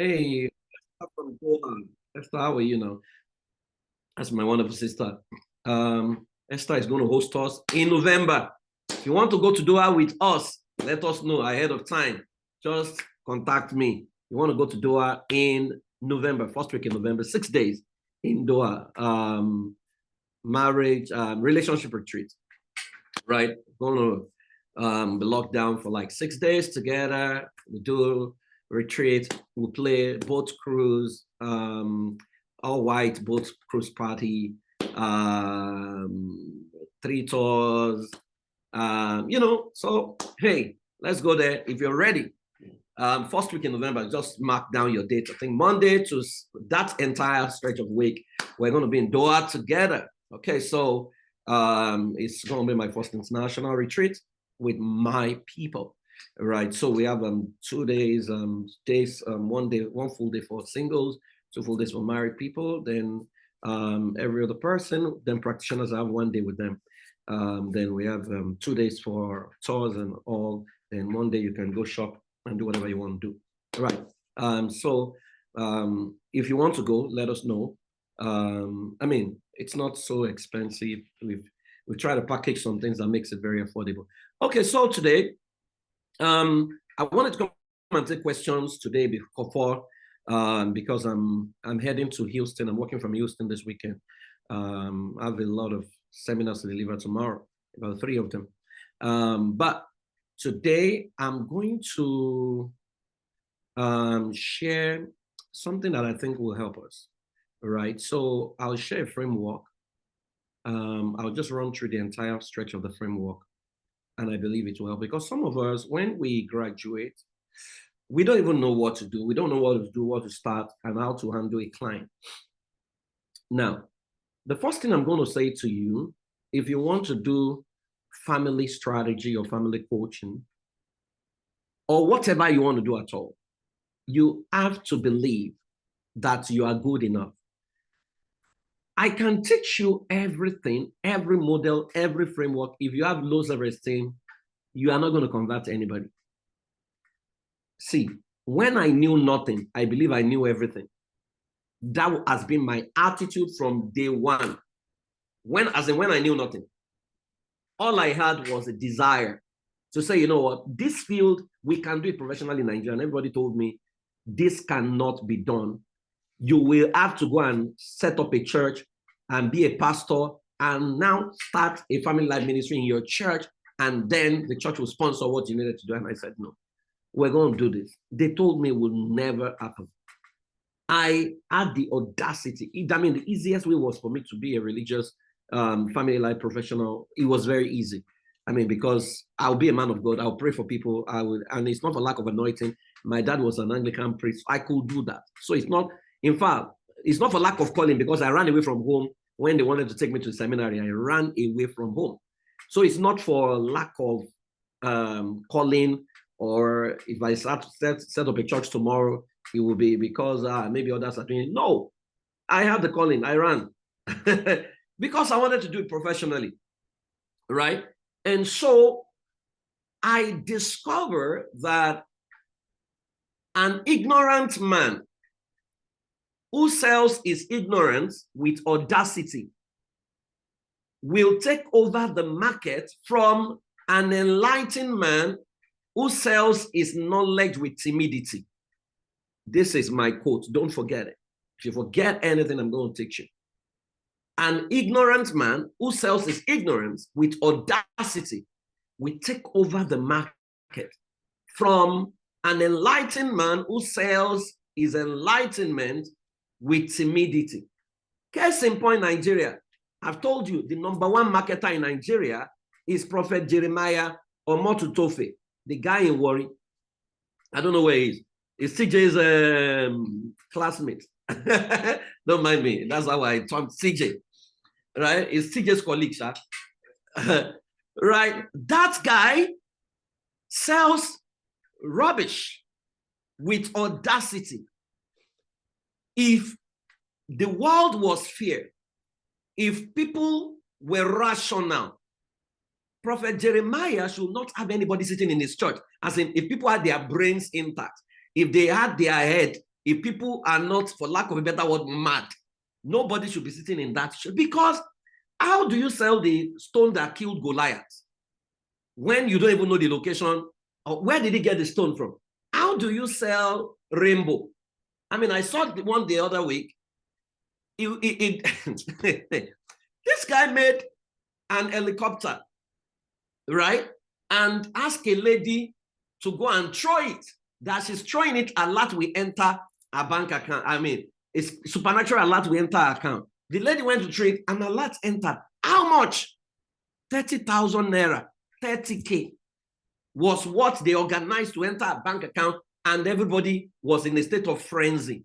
Hey, from Doha. Esther, how are you now? That's my wonderful sister. Esther is going to host us in November. If you want to go to Doha with us, let us know ahead of time. Just contact me. You want to go to Doha in November, first week in November, 6 days in Doha. Marriage, relationship retreat, right? Going to be locked down for like 6 days together. We do retreat. We play boat cruise, all white boat cruise party, three tours. So hey, let's go there if you're ready. First week in November, just mark down your date. I think Monday to that entire stretch of week, we're going to be in Doha together. Okay, so it's going to be my first international retreat with my people, right? So we have 2 days, one full day for singles, 2 full days for married people. Then every other person, then practitioners have 1 day with them. Then we have 2 days for tours and all. Then 1 day you can go shop and do whatever you want to do. All right. If you want to go, let us know. It's not so expensive. We try to package some things that makes it very affordable. Okay, so today, I wanted to come and take questions today before because I'm heading to Houston. I'm working from Houston this weekend. I have a lot of seminars to deliver tomorrow, about 3 of them. But today I'm going to share something that I think will help us. Right, so I'll share a framework. I'll just run through the entire stretch of the framework, and I believe it will help because some of us, when we graduate, we don't even know what to do. We don't know what to do, what to start, and how to handle a client. Now, the first thing I'm going to say to you, if you want to do family strategy or family coaching, or whatever you want to do at all, you have to believe that you are good enough. I can teach you everything, every model, every framework. If you have low self-esteem, you are not going to convert anybody. See, when I knew nothing, I believe I knew everything. That has been my attitude from day one. When I knew nothing, all I had was a desire to say, you know what, this field, we can do it professionally in Nigeria. And everybody told me, this cannot be done. You will have to go and set up a church and be a pastor and now start a family life ministry in your church, and then the church will sponsor what you needed to do. And I said, no, we're going to do this. They told me it would never happen. I had the audacity. The easiest way was for me to be a religious family life professional. It was very easy. Because I'll be a man of God. I'll pray for people. And it's not for lack of anointing. My dad was an Anglican priest. I could do that. So it's not, in fact, it's not for lack of calling because I ran away from home when they wanted to take me to the seminary. I ran away from home. So it's not for lack of calling, or if I set up a church tomorrow, it will be because maybe others are doing it. No, I had the calling. I ran because I wanted to do it professionally, right? And so I discovered that an ignorant man who sells his ignorance with audacity will take over the market from an enlightened man who sells his knowledge with timidity. This is my quote. Don't forget it. If you forget anything, I'm going to teach you. An ignorant man who sells his ignorance with audacity will take over the market from an enlightened man who sells his enlightenment with timidity. Case in point, Nigeria. I've told you the #1 marketer in Nigeria is Prophet Jeremiah Omotutofe, the guy in Warri. I don't know where he is. It's CJ's classmate. Don't mind me. That's how I termed CJ. Right? It's CJ's colleague, right? That guy sells rubbish with audacity. If the world was fair, if people were rational, Prophet Jeremiah should not have anybody sitting in his church. As in, if people had their brains intact, if they had their head, if people are not, for lack of a better word, mad, nobody should be sitting in that shit. Because how do you sell the stone that killed Goliath when you don't even know the location? Or where did he get the stone from? How do you sell rainbow? I mean, I saw one the other week. This guy made an helicopter, right? And asked a lady to go and throw it. That she's throwing it, a lot will enter a bank account. I mean, it's supernatural alert will enter her account. The lady went to trade and a lot entered. How much? 30,000 naira, 30K was what they organized to enter a bank account, and everybody was in a state of frenzy,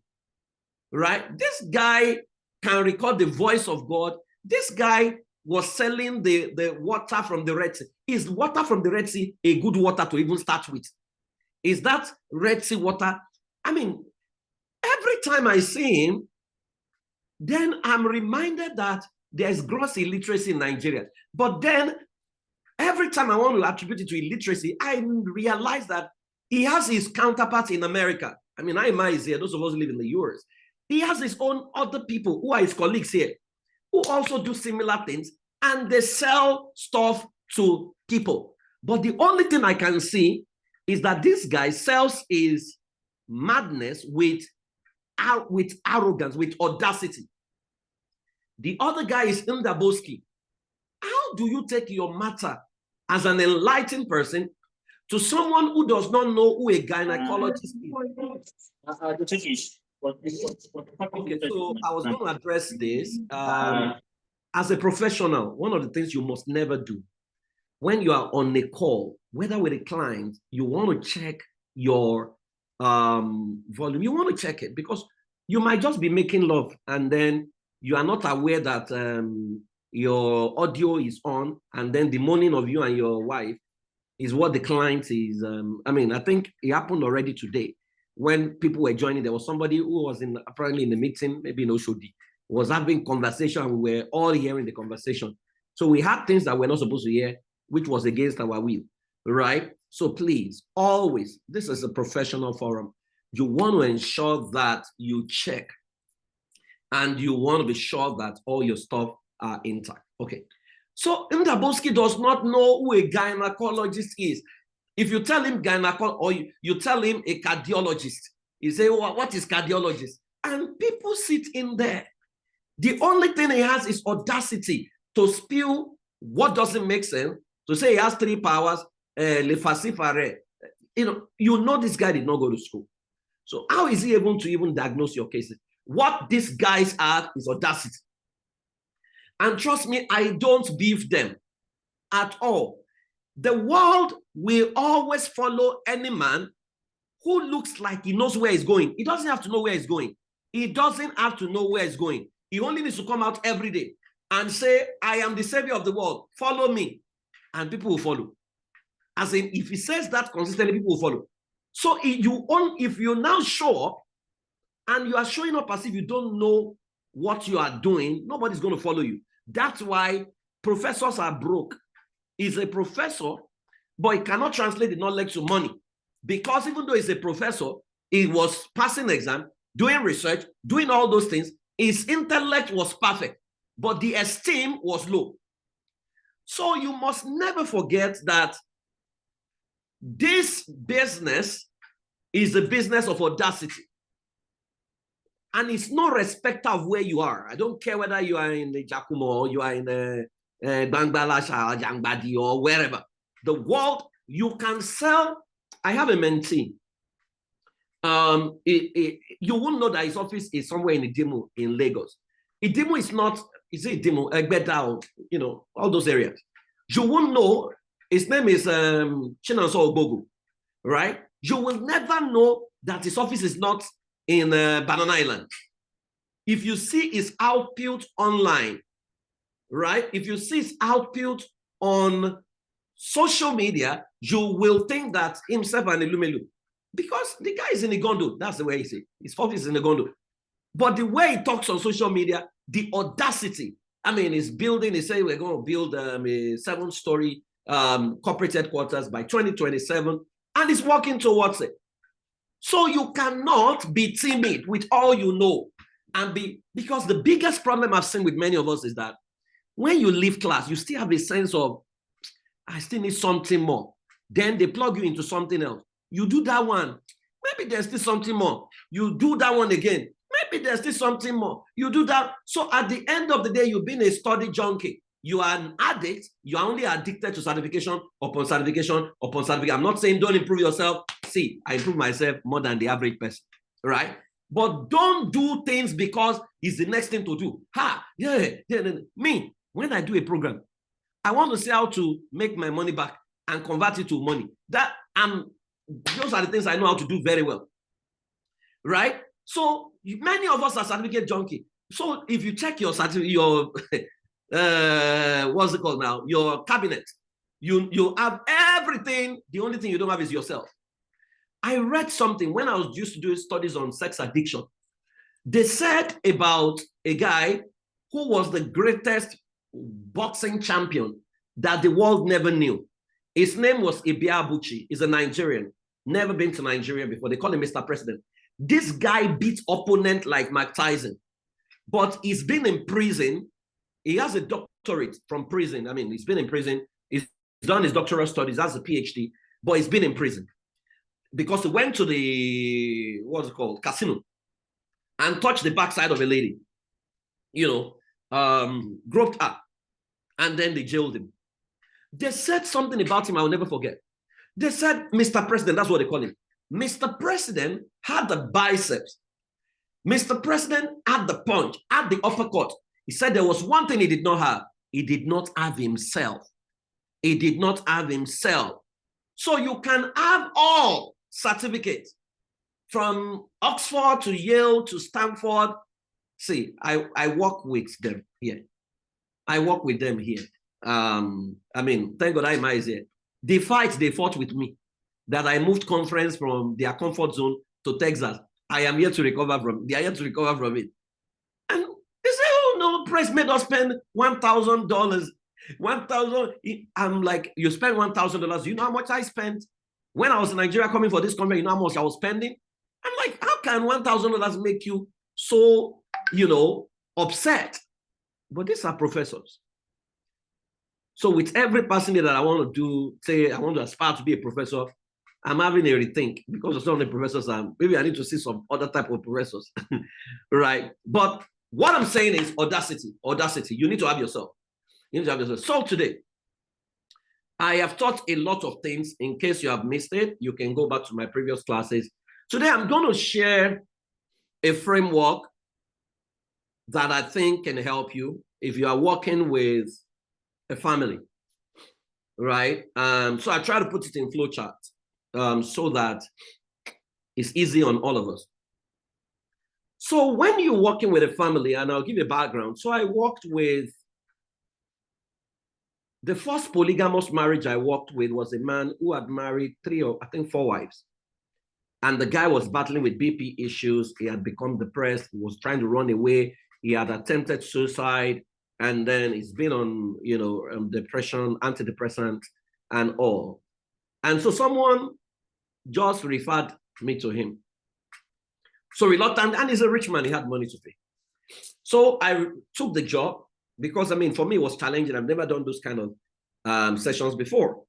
right? This guy can record the voice of God. This guy was selling the water from the Red Sea. Is water from the Red Sea a good water to even start with? Is that Red Sea water? I mean, every time I see him, then I'm reminded that there's gross illiteracy in Nigeria. But then every time I want to attribute it to illiteracy, I realize that he has his counterparts in America. I mean, I is here, those of us who live in the US. He has his own other people who are his colleagues here, who also do similar things, and they sell stuff to people. But the only thing I can see is that this guy sells his madness with arrogance, with audacity. The other guy is Ndaboski. How do you take your matter as an enlightened person to someone who does not know who a gynecologist is? Okay, so I was going to address this. As a professional, one of the things you must never do when you are on a call, whether with a client, you want to check your volume. You want to check it because you might just be making love and then you are not aware that your audio is on, and then the moaning of you and your wife is what the client is. I mean, I think it happened already today when people were joining. There was somebody who was apparently in the meeting, maybe in Oshodi, was having conversation, and we were all hearing the conversation. So we had things that we're not supposed to hear, which was against our will, right? So please, always, this is a professional forum. You want to ensure that you check, and you want to be sure that all your stuff are intact. Okay. So Ndaboski does not know who a gynecologist is. If you tell him gynecologist, or you tell him a cardiologist, he say, well, what is cardiologist? And people sit in there. The only thing he has is audacity to spew what doesn't make sense, to say he has 3 powers, you know this guy did not go to school. So how is he able to even diagnose your cases? What these guys have is audacity. And trust me, I don't beef them at all. The world will always follow any man who looks like he knows where he's going. He doesn't have to know where he's going. He doesn't have to know where he's going. He only needs to come out every day and say, I am the savior of the world. Follow me. And people will follow. As in, if he says that consistently, people will follow. So if you now show up and you are showing up as if you don't know what you are doing, nobody's going to follow you. That's why professors are broke. He's a professor, but he cannot translate the knowledge to money. Because even though he's a professor, he was passing exam, doing research, doing all those things. His intellect was perfect, but the esteem was low. So you must never forget that this business is a business of audacity. And it's no respecter of where you are. I don't care whether you are in the Jakumo or you are in Bangladesh or Jangbadi or wherever. The world, you can sell. I have a mentee. You won't know that his office is somewhere in Idimu in Lagos. Idimu is not, is it Idimu, Egbeda, you know, all those areas. You won't know. His name is Chinonso Ogogu, right? You will never know that his office is not in Banana Island. If you see his output online, right? If you see his output on social media, you will think that himself and Elumelu, because the guy is in the Gondo. That's the way he says. His office is in the Gondo. But the way he talks on social media, the audacity. I mean, he's building, he said we're going to build a 7-story corporate headquarters by 2027, and he's working towards it. So you cannot be timid with all you know and because the biggest problem I've seen with many of us is that when you leave class, you still have a sense of, I still need something more. Then they plug you into something else. You do that one. Maybe there's still something more. You do that one again. Maybe there's still something more. You do that. So at the end of the day, you've been a study junkie. You are an addict. You are only addicted to certification upon certification upon certification. I'm not saying don't improve yourself. See, I improve myself more than the average person, right? But don't do things because it's the next thing to do. Me, when I do a program, I want to see how to make my money back and convert it to money. Those are the things I know how to do very well, right? So many of us are certificate junkie. So if you check your certificate, what's it called now? Your cabinet, you have everything. The only thing you don't have is yourself. I read something when I was used to do studies on sex addiction. They said about a guy who was the greatest boxing champion that the world never knew. His name was Ibia Abuchi. He's a Nigerian. Never been to Nigeria before. They call him Mr. President. This guy beat opponent like Mike Tyson, but he's been in prison. He has a doctorate from prison. I mean, he's been in prison. He's done his doctoral studies, has a PhD, but he's been in prison because he went to the, what's it called, casino and touched the backside of a lady, groped her, and then they jailed him. They said something about him I'll never forget. They said, Mr. President, that's what they call him. Mr. President had the biceps. Mr. President had the punch, had the uppercut. He said there was one thing he did not have. He did not have himself. He did not have himself. So you can have all certificates from Oxford to Yale to Stanford. See, I work with them here. I work with them here. I mean, thank God I is here. The fight they fought with me, that I moved conference from their comfort zone to Texas. I am here to recover from. They are here to recover from it. And they say, "Oh no, press made us spend $1,000. 1,000." I'm like, "You spend $1,000. You know how much I spent when I was in Nigeria coming for this conference? You know how much I was spending?" I'm like, "How can $1,000 make you so, upset?" But these are professors. So with every person that I want to do, say I want to aspire to be a professor, I'm having a rethink because of some of the professors. Maybe I need to see some other type of professors, right? But what I'm saying is audacity. Audacity. You need to have yourself. You need to have yourself. So today, I have taught a lot of things. In case you have missed it, you can go back to my previous classes. Today, I'm going to share a framework that I think can help you if you are working with a family, right? So I try to put it in flowchart so that it's easy on all of us. So when you're working with a family, and I'll give you a background. So I worked with, the first polygamous marriage I worked with was a man who had married 3 or I think 4 wives. And the guy was battling with BP issues. He had become depressed. He was trying to run away. He had attempted suicide. And then he's been on, depression, antidepressant, and all. And so someone just referred me to him. So reluctant, and he's a rich man. He had money to pay. So I took the job because, for me, it was challenging. I've never done those kind of sessions before.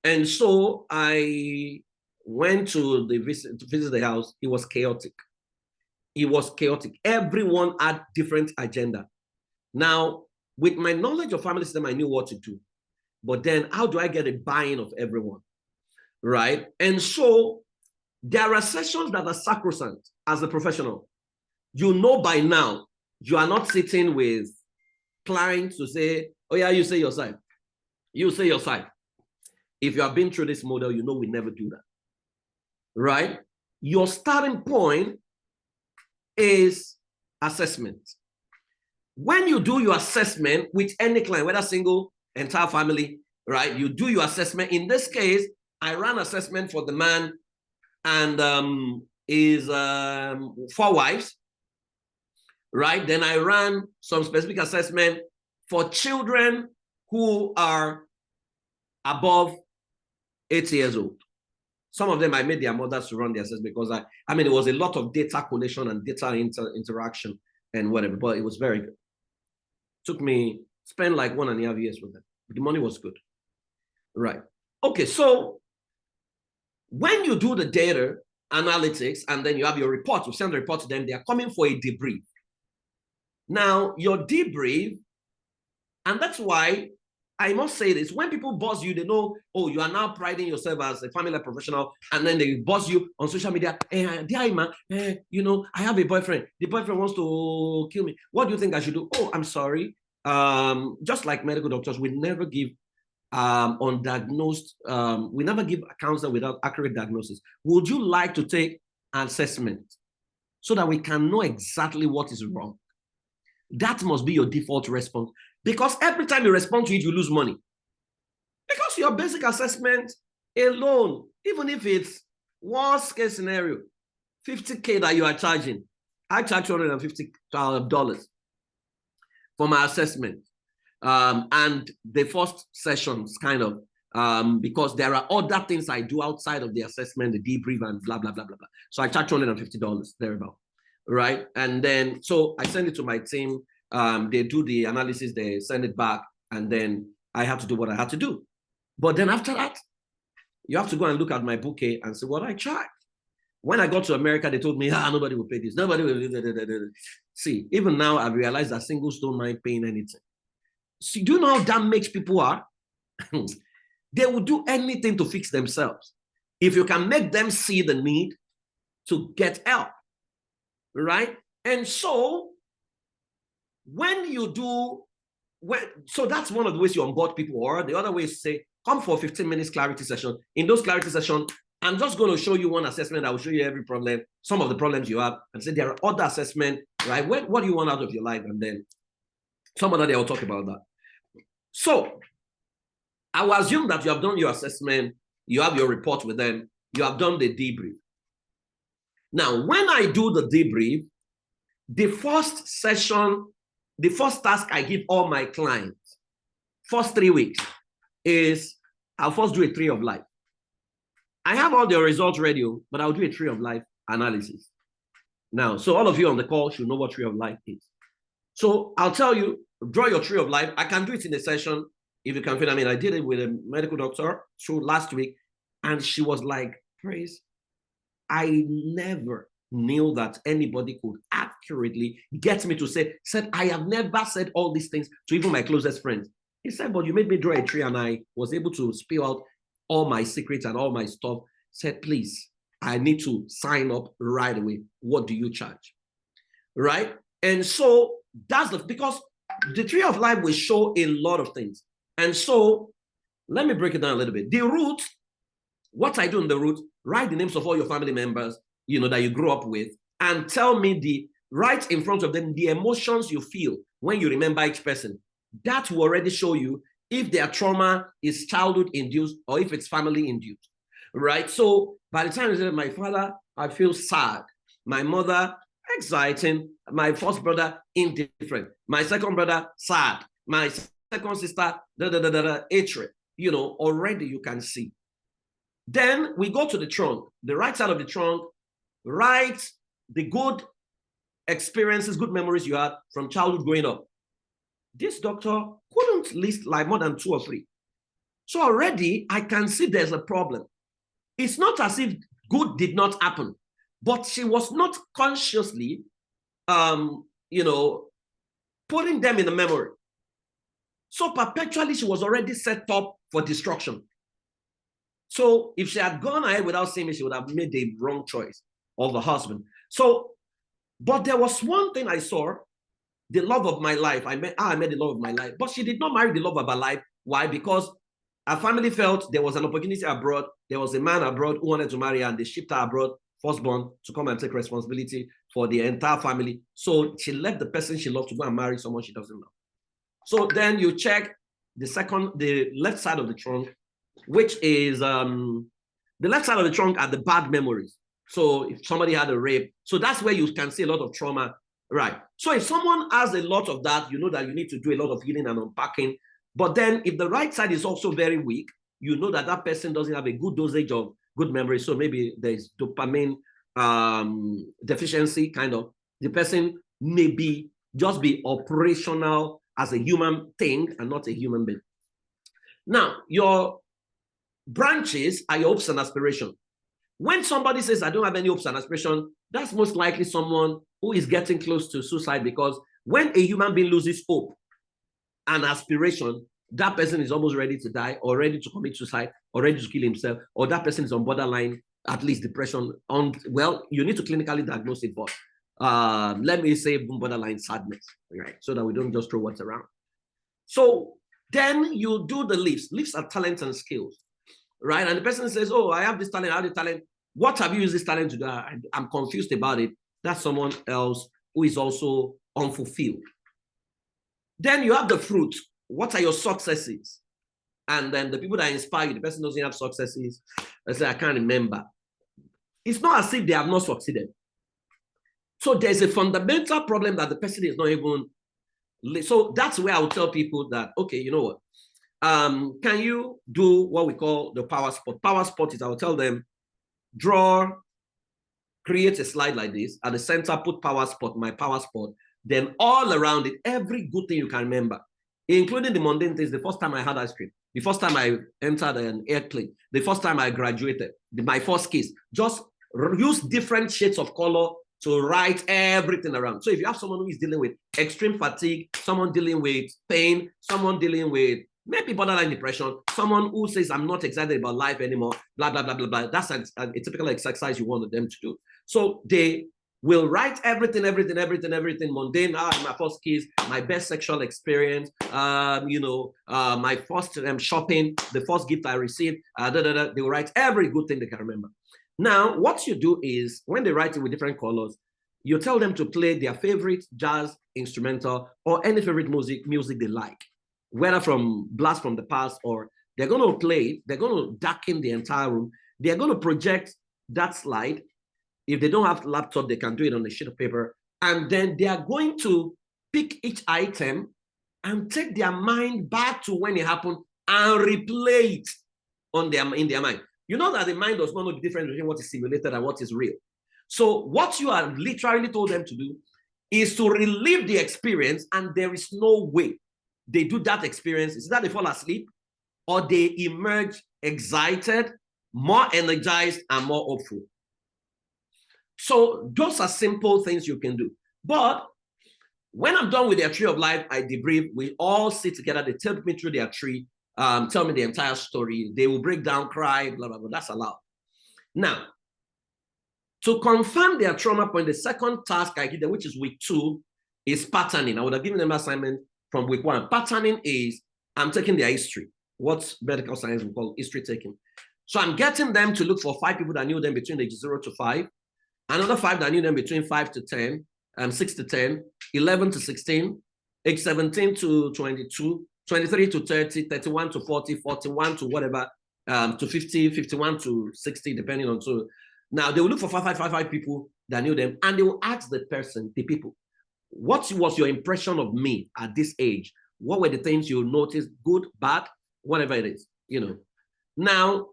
And so I went to visit the house. It was chaotic. It was chaotic. Everyone had different agenda. Now, with my knowledge of family system, I knew what to do. But then how do I get a buy-in of everyone, right? And so there are sessions that are sacrosanct as a professional. You know by now, you are not sitting with clients to say, "Oh yeah, you say your side. You say your side." If you have been through this model, you know we never do that, right? Your starting point is assessment. When you do your assessment with any client, whether single, entire family, right? You do your assessment. In this case, I ran assessment for the man and his 4 wives, right? Then I ran some specific assessment for children who are above 8 years old. Some of them, I made their mothers to run the assessment because I mean, it was a lot of data collation and data interaction and whatever, but it was very good. Took me, spent like 1.5 years with them. The money was good. Right. Okay, so when you do the data analytics and then you have your report, you send the report to them, they are coming for a debrief. Now, your debrief, and that's why I must say this, when people buzz you, they know, oh, you are now priding yourself as a family professional, and then they buzz you on social media, dear man, you know, I have a boyfriend. The boyfriend wants to kill me. What do you think I should do? Oh, I'm sorry. Just like medical doctors, we never give undiagnosed, we never give a counselor without accurate diagnosis. Would you like to take an assessment so that we can know exactly what is wrong? That must be your default response. Because every time you respond to it, you lose money. Because your basic assessment alone, even if it's worst case scenario, 50K that you are charging, I charge $250 for my assessment. And the first sessions kind of, because there are other things I do outside of the assessment, the debrief and blah, blah, blah, blah, blah. So I charge $250 thereabout, right? And then, so I send it to my team. They do the analysis, they send it back, and then I have to do what I have to do. But then after that, you have to go and look at my bouquet and see what I charge. When I got to America, they told me, nobody will pay this. Nobody will. See, even now, I've realized that singles don't mind paying anything. See, do you know how that makes people are? They will do anything to fix themselves. If you can make them see the need to get help, right? And so, when you do, so that's one of the ways you onboard people, or the other way is to say, come for a 15 minutes clarity session. In those clarity sessions, I'm just going to show you one assessment that will show you every problem, some of the problems you have, and say there are other assessments, right? What do you want out of your life? And then some other day I'll talk about that. So I will assume that you have done your assessment, you have your report with them, you have done the debrief. Now, when I do the debrief, the first session, the first task I give all my clients, first 3 weeks, is I'll first do a tree of life. I have all the results ready, but I'll do a tree of life analysis. Now, so all of you on the call should know what tree of life is. So I'll tell you, draw your tree of life. I can do it in a session if you can fit. I mean, I did it with a medical doctor last week, and she was like, Praise, I never knew that anybody could accurately get me to said, I have never said all these things to even my closest friends. He said, but you made me draw a tree, and I was able to spill out all my secrets and all my stuff. Said, please, I need to sign up right away. What do you charge? Right? And so that's because the tree of life will show a lot of things. And so let me break it down a little bit. The root, what I do in the root, write the names of all your family members, you know, that you grew up with, and tell me right in front of them, the emotions you feel when you remember each person. That will already show you if their trauma is childhood induced or if it's family induced, right? So by the time you say, my father, I feel sad. My mother, exciting. My first brother, indifferent. My second brother, sad. My second sister, hatred. You know, already you can see. Then we go to the trunk, the right side of the trunk, write the good experiences, good memories you had from childhood growing up. This doctor couldn't list like more than 2 or 3. So already I can see there's a problem. It's not as if good did not happen, but she was not consciously, you know, putting them in the memory. So perpetually she was already set up for destruction. So if she had gone ahead without seeing me, she would have made the wrong choice of the husband. So, but there was one thing I saw, the love of my life. I met the love of my life, but she did not marry the love of her life. Why? Because her family felt there was an opportunity abroad. There was a man abroad who wanted to marry her, and they shipped her abroad, firstborn, to come and take responsibility for the entire family. So she left the person she loved to go and marry someone she doesn't know. So then you check the left side of the trunk, which is the left side of the trunk are the bad memories. So if somebody had a rape, so that's where you can see a lot of trauma, right? So if someone has a lot of that, you know that you need to do a lot of healing and unpacking. But then if the right side is also very weak, you know that that person doesn't have a good dosage of good memory. So maybe there's dopamine deficiency, kind of. The person may be just be operational as a human thing and not a human being. Now, your branches are your hopes and aspirations. When somebody says, I don't have any hopes and aspirations, that's most likely someone who is getting close to suicide, because when a human being loses hope and aspiration, that person is almost ready to die or ready to commit suicide or ready to kill himself, or that person is on borderline, at least depression. Well, you need to clinically diagnose it first. Let me say borderline sadness, right? So that we don't just throw words around. So then you do the lifts. Lifts are talents and skills, right? And the person says, oh, I have this talent, I have the talent. What have you used this talent to do? I'm confused about it. That's someone else who is also unfulfilled. Then you have the fruit. What are your successes? And then the people that inspire you, the person doesn't have successes. I say, I can't remember. It's not as if they have not succeeded. So there's a fundamental problem that the person is not even. So that's where I will tell people that, okay, you know what? Can you do what we call the power spot? Power spot is, I will tell them, create a slide like this. At the center, put power spot, my power spot. Then all around it, every good thing you can remember, including the mundane things. The first time I had ice cream, the first time I entered an airplane, the first time I graduated, my first kiss. Just use different shades of color to write everything around. So if you have someone who is dealing with extreme fatigue, someone dealing with pain, someone dealing with maybe borderline depression, someone who says, I'm not excited about life anymore, blah, blah, blah, blah, blah. That's a typical exercise you want them to do. So they will write everything mundane. My first kiss, my best sexual experience, my first shopping, the first gift I received, They will write every good thing they can remember. Now, what you do is, when they write it with different colors, you tell them to play their favorite jazz instrumental or any favorite music they like, whether from blast from the past, or they're going to play it, they're going to darken the entire room, they're going to project that slide. If they don't have a laptop, they can do it on a sheet of paper, and then they are going to pick each item and take their mind back to when it happened and replay it in their mind. You know that the mind does not know the difference between what is simulated and what is real. So what you are literally told them to do is to relive the experience, and there is no way they do that experience. Is that they fall asleep or they emerge excited, more energized, and more hopeful. So those are simple things you can do. But when I'm done with their tree of life, I debrief. We all sit together. They take me through their tree, tell me the entire story. They will break down, cry, blah, blah, blah. That's allowed. Now, to confirm their trauma point, the second task I give them, which is week 2, is patterning. I would have given them assignment from week 1. Patterning is, I'm taking their history. What medical science we call history taking. So I'm getting them to look for 5 people that knew them between ages 0 to 5, another 5 that knew them between 5 to 10, 6 to 10, 11 to 16, age 17 to 22, 23 to 30, 31 to 40, 41 to whatever, to 50, 51 to 60, depending on. So now they will look for 5 people that knew them, and they will ask the person, the people, what was your impression of me at this age? What were the things you noticed, good, bad, whatever it is, Now,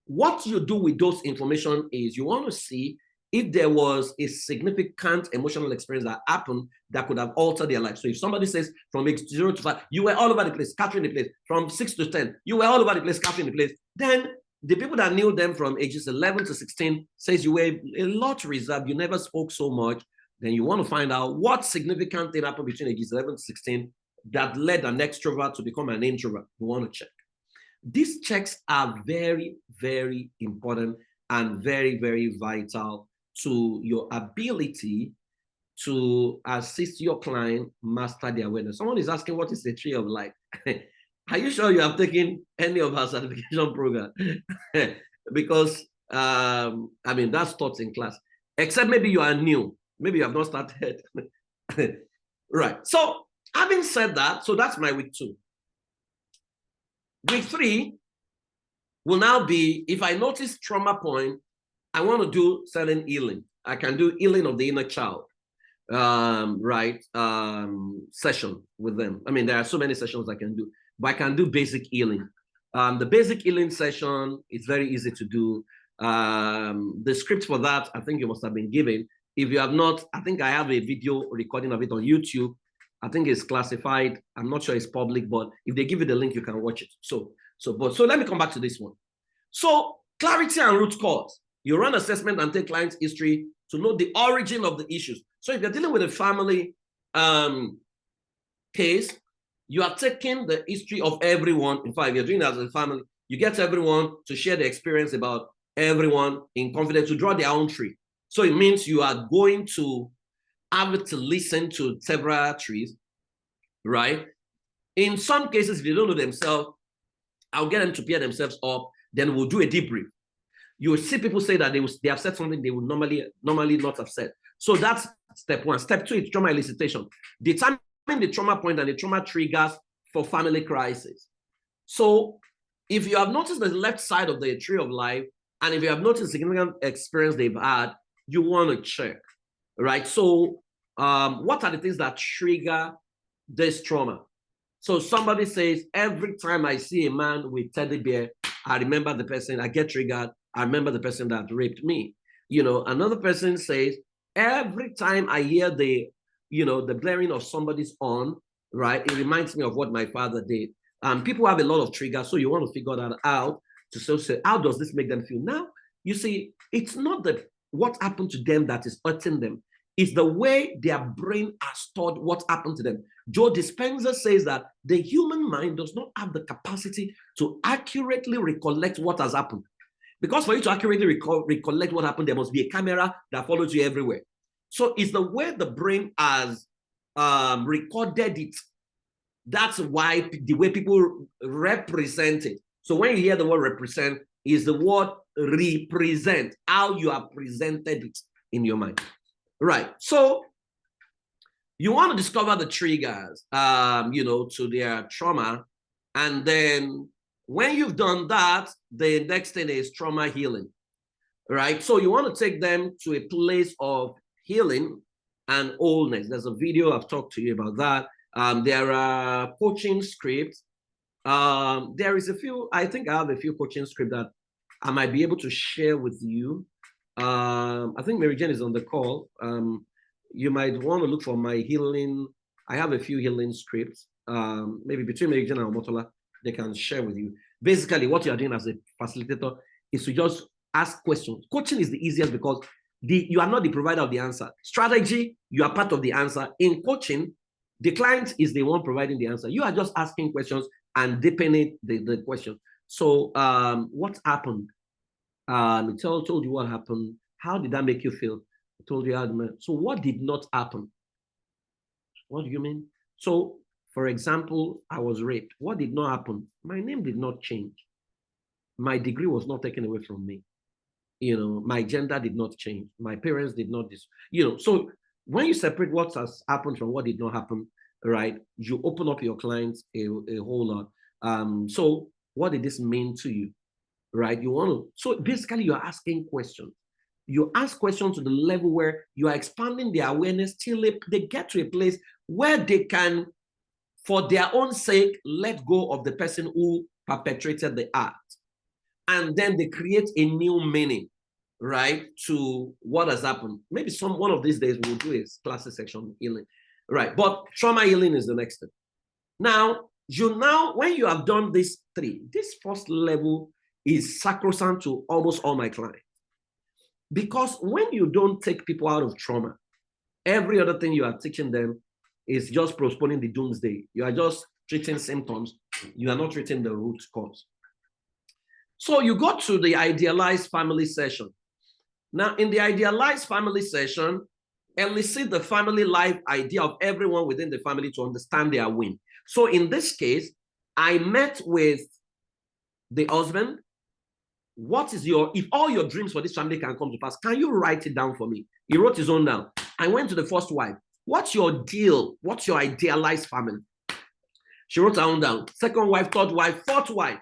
what you do with those information is you want to see if there was a significant emotional experience that happened that could have altered their life. So if somebody says from age 0 to 5, you were all over the place, scattering the place. From 6 to 10, you were all over the place, scattering the place. Then the people that knew them from ages 11 to 16 says you were a lot reserved, you never spoke so much. Then you want to find out what significant thing happened between ages 11 to 16 that led an extrovert to become an introvert. You want to check. These checks are very, very important and very, very vital to your ability to assist your client master their awareness. Someone is asking, what is the tree of life? Are you sure you have taken any of our certification program? Because, that's taught in class. Except maybe you are new. Maybe you have not started. Right. So, having said that, so that's my week 2. Week 3 will now be, if I notice trauma point, I want to do certain healing. I can do healing of the inner child, session with them. There are so many sessions I can do, but I can do basic healing. The basic healing session is very easy to do. The script for that, I think you must have been given. If you have not, I think I have a video recording of it on YouTube. I think it's classified. I'm not sure it's public, but if they give you the link, you can watch it. So let me come back to this one. So clarity and root cause. You run assessment and take client's history to know the origin of the issues. So if you're dealing with a family case, you are taking the history of everyone. In fact, if you're doing that as a family, you get everyone to share the experience about everyone in confidence to draw their own tree. So it means you are going to have to listen to several trees, right? In some cases, if they don't know themselves, I'll get them to pair themselves up, then we'll do a debrief. You will see people say that they have said something they would normally not have said. So that's step one. Step two is trauma elicitation. Determine the trauma point and the trauma triggers for family crisis. So if you have noticed the left side of the tree of life, and if you have noticed significant experience they've had, you want to check, right? So what are the things that trigger this trauma? So somebody says, every time I see a man with teddy bear, I remember the person, I get triggered. I remember the person that raped me. Another person says, every time I hear the blaring of somebody's horn, right, it reminds me of what my father did. People have a lot of triggers, so you want to figure that out to say, how does this make them feel? Now, you see, it's not what happened to them that is hurting them. It's the way their brain has stored what happened to them. Joe Dispenza says that the human mind does not have the capacity to accurately recollect what has happened. Because for you to accurately recollect what happened, there must be a camera that follows you everywhere. So it's the way the brain has recorded it. That's why the way people represent it. So when you hear the word represent, is the word represent, how you have presented it in your mind. Right. So you want to discover the triggers, to their trauma. And then when you've done that, the next thing is trauma healing, right? So you want to take them to a place of healing and wholeness. There's a video I've talked to you about that. There are coaching scripts. There is I think I have a few coaching scripts that I might be able to share with you. I think Mary Jane is on the call. You might want to look for my healing. I have a few healing scripts. Maybe between Mary Jane and Motola, they can share with you. Basically, what you are doing as a facilitator is to just ask questions. Coaching is the easiest because you are not the provider of the answer. Strategy, you are part of the answer. In coaching, the client is the one providing the answer. You are just asking questions and deepening the question. So what happened? I told you what happened. How did that make you feel? I told you how. So what did not happen? What do you mean? So, for example, I was raped. What did not happen? My name did not change. My degree was not taken away from me. My gender did not change. My parents did not. So when you separate what has happened from what did not happen, right, you open up your clients a whole lot. So what did this mean to you, right? So basically you're asking questions. You ask questions to the level where you are expanding their awareness till they get to a place where they can, for their own sake, let go of the person who perpetrated the act. And then they create a new meaning, right, to what has happened. Maybe one of these days we'll do a classes section healing, right? But trauma healing is the next step. Now, when you have done these three, this first level is sacrosanct to almost all my clients. Because when you don't take people out of trauma, every other thing you are teaching them is just postponing the doomsday. You are just treating symptoms. You are not treating the root cause. So you go to the idealized family session. Now, in the idealized family session, elicit the family life idea of everyone within the family to understand their win. So in this case, I met with the husband. If all your dreams for this family can come to pass, can you write it down for me? He wrote his own down. I went to the first wife. What's your deal? What's your idealized family? She wrote her own down. Second wife, third wife, fourth wife.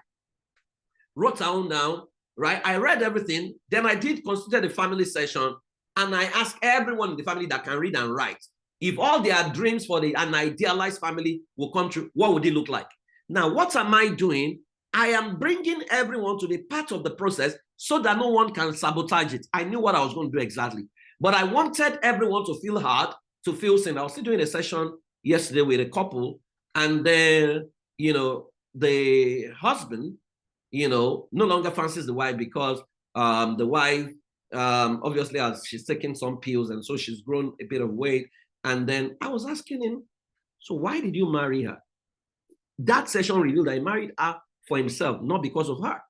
Wrote her own down, right? I read everything. Then I consider the family session, and I asked everyone in the family that can read and write, if all their dreams for an idealized family will come true, what would it look like? Now, what am I doing? I am bringing everyone to be part of the process so that no one can sabotage it. I knew what I was going to do exactly. But I wanted everyone to feel hard, to feel seen. I was still doing a session yesterday with a couple, and then, the husband, no longer fancies the wife because the wife, obviously, as she's taking some pills, and so she's grown a bit of weight. And then I was asking him, so why did you marry her? That session revealed that he married her for himself, not because of her,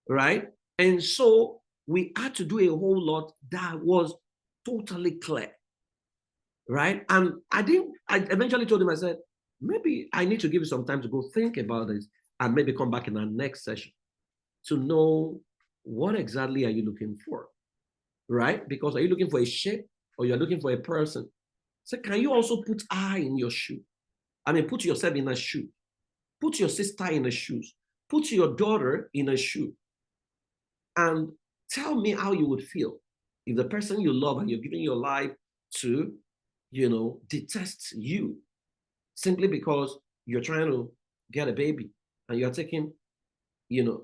right? And so we had to do a whole lot that was totally clear, right? And I eventually told him, I said, maybe I need to give you some time to go think about this and maybe come back in our next session to know what exactly are you looking for, right? Because are you looking for a shape or you're looking for a person? So can you also put I in your shoe? I mean, put yourself in a shoe. Put your sister in a shoes. Put your daughter in a shoe. And tell me how you would feel if the person you love and you're giving your life to, detests you simply because you're trying to get a baby and you're taking,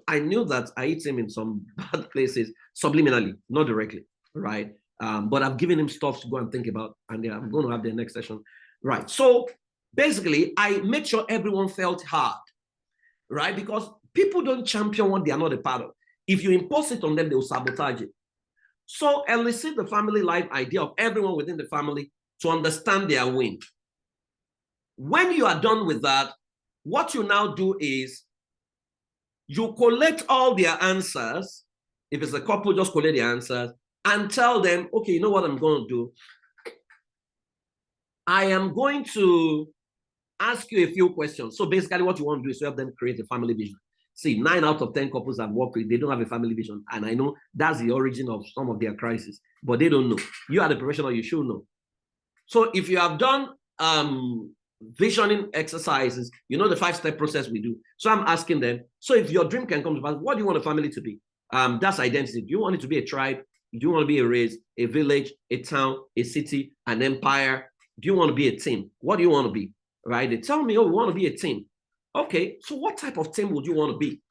I knew that I hit him in some bad places subliminally, not directly, right? But I've given him stuff to go and think about, and I'm going to have the next session, right? So basically, I made sure everyone felt hard, right? Because people don't champion what they are not a part of. If you impose it on them, they will sabotage it. So elicit the family life idea of everyone within the family to understand their win. When you are done with that, what you now do is you collect all their answers. If it's a couple, just collect the answers and tell them, okay, you know what I'm going to do? I am going to ask you a few questions. So basically what you want to do is to help them create a family vision. See, 9 out of 10 couples I've worked with, they don't have a family vision. And I know that's the origin of some of their crises, but they don't know. You are the professional, you should know. So if you have done visioning exercises, you know the 5-step process we do. So I'm asking them, so if your dream can come to pass, what do you want a family to be? That's identity. Do you want it to be a tribe? Do you want to be a race, a village, a town, a city, an empire? Do you want to be a team? What do you want to be? Right? They tell me, oh, we want to be a team. Okay, so what type of team would you want to be?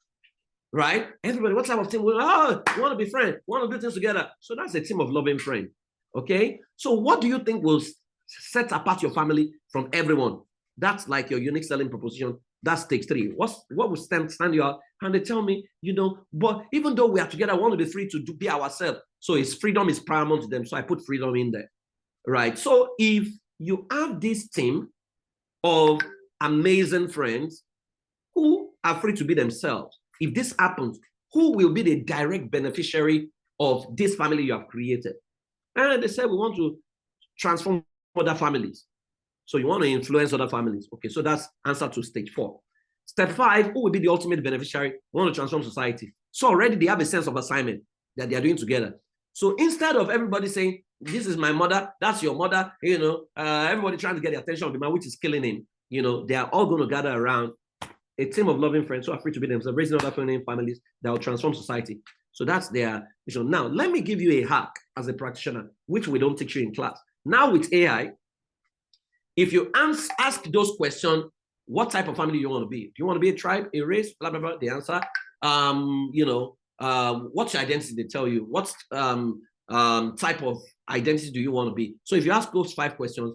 Right? Everybody, what type of team? Oh, you want to be friends, want to do things together. So that's a team of loving friends. Okay, so what do you think will set apart your family from everyone? That's like your unique selling proposition. That's stage 3. What will stand you out? And they tell me, but even though we are together, I want to be free to be ourselves. So it's freedom is paramount to them. So I put freedom in there. Right? So if you have this team of amazing friends who are free to be themselves, if this happens, who will be the direct beneficiary of this family you have created? And they said, we want to transform other families. So you want to influence other families. Okay, so that's answer to stage 4. Step 5, who will be the ultimate beneficiary? We want to transform society. So already they have a sense of assignment that they are doing together. So instead of everybody saying, this is my mother, that's your mother, everybody trying to get the attention of the man, which is killing him, they are all going to gather around a team of loving friends who are free to be themselves, raising other families that will transform society. So that's their vision. Now, let me give you a hack as a practitioner, which we don't teach you in class. Now with AI, if you ask those questions, what type of family you want to be? Do you want to be a tribe, a race, blah, blah, blah? The answer, what's your identity? They tell you. What type of identity do you want to be? So if you ask those 5 questions,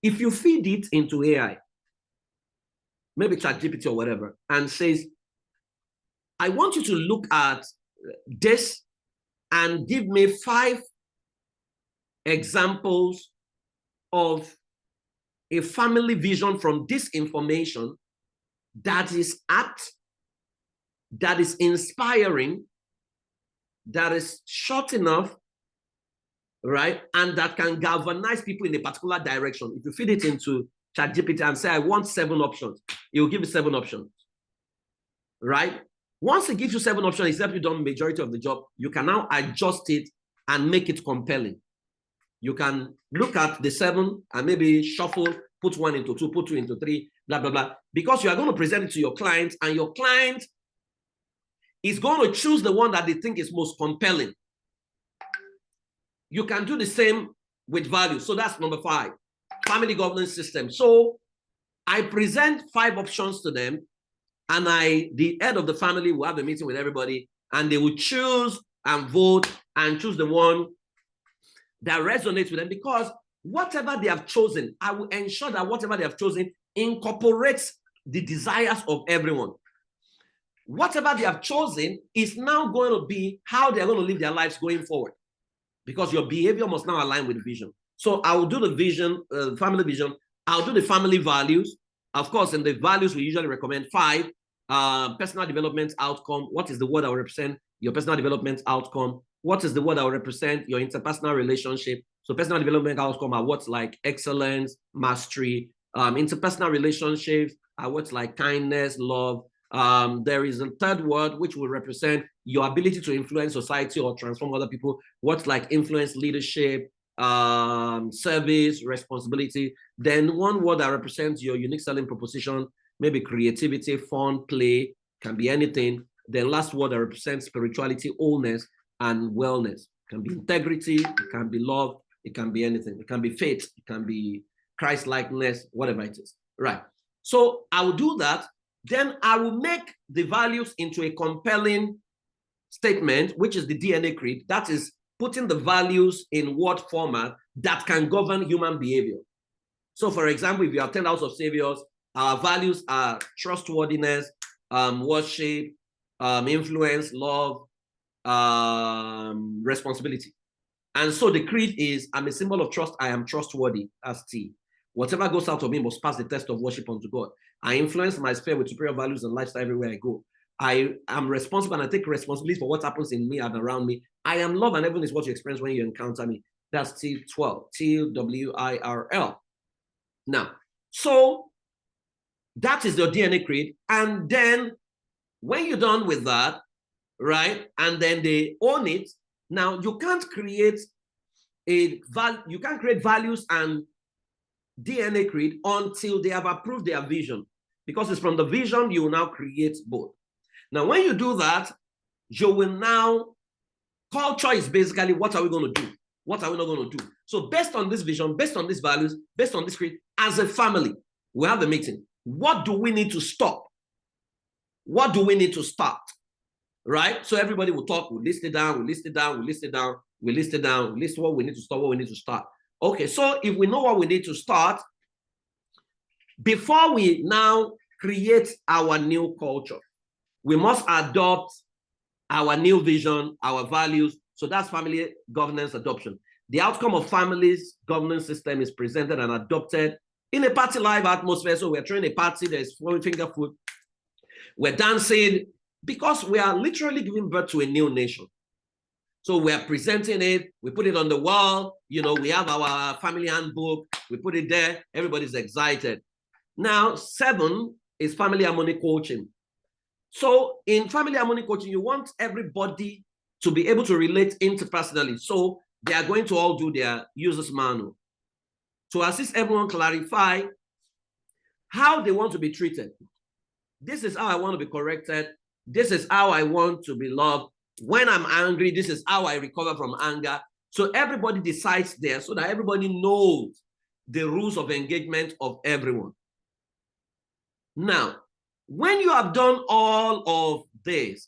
if you feed it into AI, maybe ChatGPT or whatever, and says, I want you to look at this and give me 5 examples of a family vision from this information that is apt, that is inspiring, that is short enough, right? And that can galvanize people in a particular direction. If you feed it into ChatGPT and say, I want 7 options, it will give you 7 options, right? Once it gives you 7 options, except you've done the majority of the job, you can now adjust it and make it compelling. You can look at the 7 and maybe shuffle, put 1 into 2, put 2 into 3, blah, blah, blah. Because you are going to present it to your client, and your client is going to choose the one that they think is most compelling. You can do the same with value. So that's number 5, family governance system. So I present 5 options to them, And the head of the family will have a meeting with everybody, and they will choose and vote and choose the one that resonates with them, because whatever they have chosen, I will ensure that whatever they have chosen incorporates the desires of everyone. Whatever they have chosen is now going to be how they're going to live their lives going forward, because your behavior must now align with the vision. So I will do the vision, family vision. I'll do the family values. Of course, in the values, we usually recommend 5. Personal development outcome. What is the word that will represent your personal development outcome? What is the word that will represent your interpersonal relationship? So personal development outcome are what's like excellence, mastery. Interpersonal relationships are what's like kindness, love. There is a third word which will represent your ability to influence society or transform other people. What's like influence, leadership, service, responsibility. Then one word that represents your unique selling proposition, maybe creativity, fun, play, can be anything. Then last word that represents spirituality, wholeness, and wellness. It can be integrity, it can be love, it can be anything. It can be faith, it can be Christ-likeness, whatever it is. Right. So I will do that. Then I will make the values into a compelling statement, which is the DNA creed. That is putting the values in word format that can govern human behavior. So for example, if you attend House of Saviors, our values are trustworthiness, worship, influence, love, responsibility. And so the creed is, I'm a symbol of trust, I am trustworthy, as T. Whatever goes out of me must pass the test of worship unto God. I influence my sphere with superior values and lifestyle everywhere I go. I am responsible and I take responsibility for what happens in me and around me. I am love, and everything is what you experience when you encounter me. That's T12, T-W-I-R-L. Now, so that is your DNA creed. And then when you're done with that, right, and then they own it, now you can't create values and DNA creed until they have approved their vision, because it's from the vision you will now create both. Now, when you do that, you will now, culture is basically what are we going to do? What are we not going to do? So based on this vision, based on these values, based on this creed, as a family, we have a meeting. What do we need to stop? What do we need to start? Right? So everybody will talk, we list it down, we list it down, we list it down, we list it down, we list what we need to stop, what we need to start. Okay, so if we know what we need to start, before we now create our new culture, we must adopt our new vision, our values. So that's family governance adoption. The outcome of family's governance system is presented and adopted in a party live atmosphere. So we're throwing a party, there's flowing finger food, we're dancing, because we are literally giving birth to a new nation. So we are presenting it, we put it on the wall, you know, we have our family handbook, we put it there, everybody's excited. Now, 7 is family harmony coaching. So in family harmony coaching, you want everybody to be able to relate interpersonally. So they are going to all do their user's manual to assist everyone clarify how they want to be treated. This is how I want to be corrected. This is how I want to be loved. When I'm angry, this is how I recover from anger. So everybody decides there so that everybody knows the rules of engagement of everyone. Now, when you have done all of this,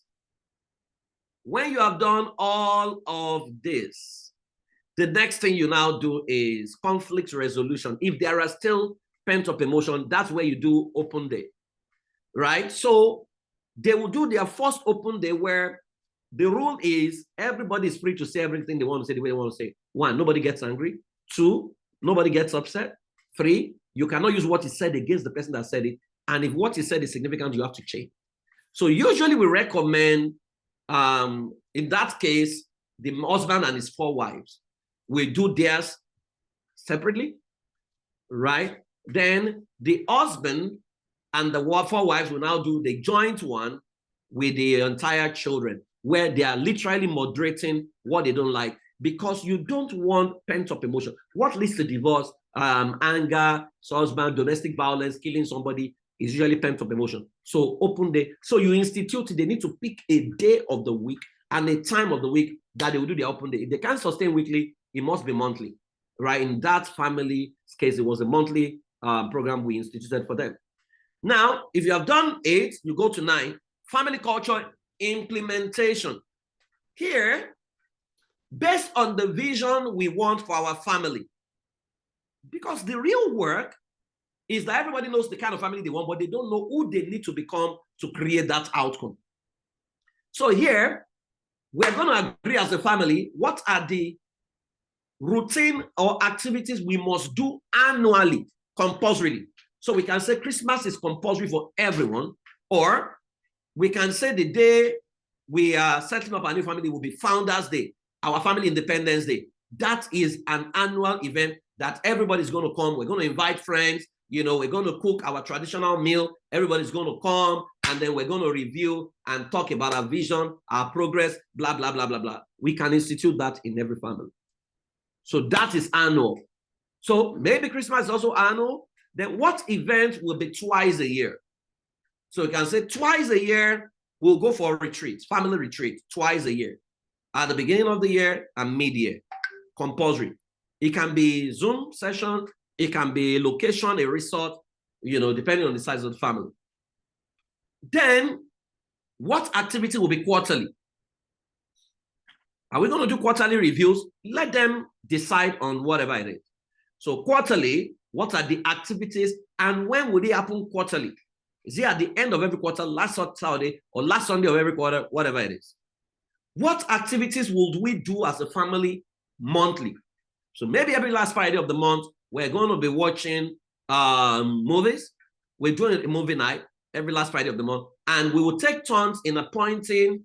the next thing you now do is conflict resolution. If there are still pent-up emotion, that's where you do open day, right? So they will do their first open day where the rule is everybody is free to say everything they want to say the way they want to say. 1, nobody gets angry. 2, nobody gets upset. 3, you cannot use what is said against the person that said it. And if what is said is significant, you have to change. So usually we recommend, in that case, the husband and his 4 wives will do theirs separately, right? Then the husband and the 4 wives will now do the joint one with the entire children, where they are literally moderating what they don't like, because you don't want pent-up emotion. What leads to divorce, anger, husband, domestic violence, killing somebody, is usually pent-up emotion. So open day. So you institute, they need to pick a day of the week and a time of the week that they will do their open day. If they can't sustain weekly, it must be monthly, right? In that family's case, it was a monthly program we instituted for them. Now, if you have done 8, you go to 9. Family culture implementation. Here, based on the vision we want for our family, because the real work is that everybody knows the kind of family they want, but they don't know who they need to become to create that outcome. So here, we're going to agree as a family, what are the routine or activities we must do annually, compulsorily. So we can say Christmas is compulsory for everyone, or we can say the day we are setting up a new family will be Founders Day, our Family Independence Day. That is an annual event that everybody's going to come. We're going to invite friends. You know, we're going to cook our traditional meal. Everybody's going to come, and then we're going to review and talk about our vision, our progress, blah, blah, blah, blah, blah. We can institute that in every family. So that is annual. So maybe Christmas is also annual. Then what event will be twice a year? So you can say twice a year, we'll go for a retreat, family retreat, twice a year. At the beginning of the year and mid-year, compulsory. It can be Zoom session, it can be location, a resort, you know, depending on the size of the family. Then, what activity will be quarterly? Are we going to do quarterly reviews? Let them decide on whatever it is. So quarterly, what are the activities and when will they happen quarterly? Is it at the end of every quarter, last Saturday, or last Sunday of every quarter, whatever it is? What activities would we do as a family monthly? So maybe every last Friday of the month, we're going to be watching movies. We're doing a movie night every last Friday of the month, and we will take turns in appointing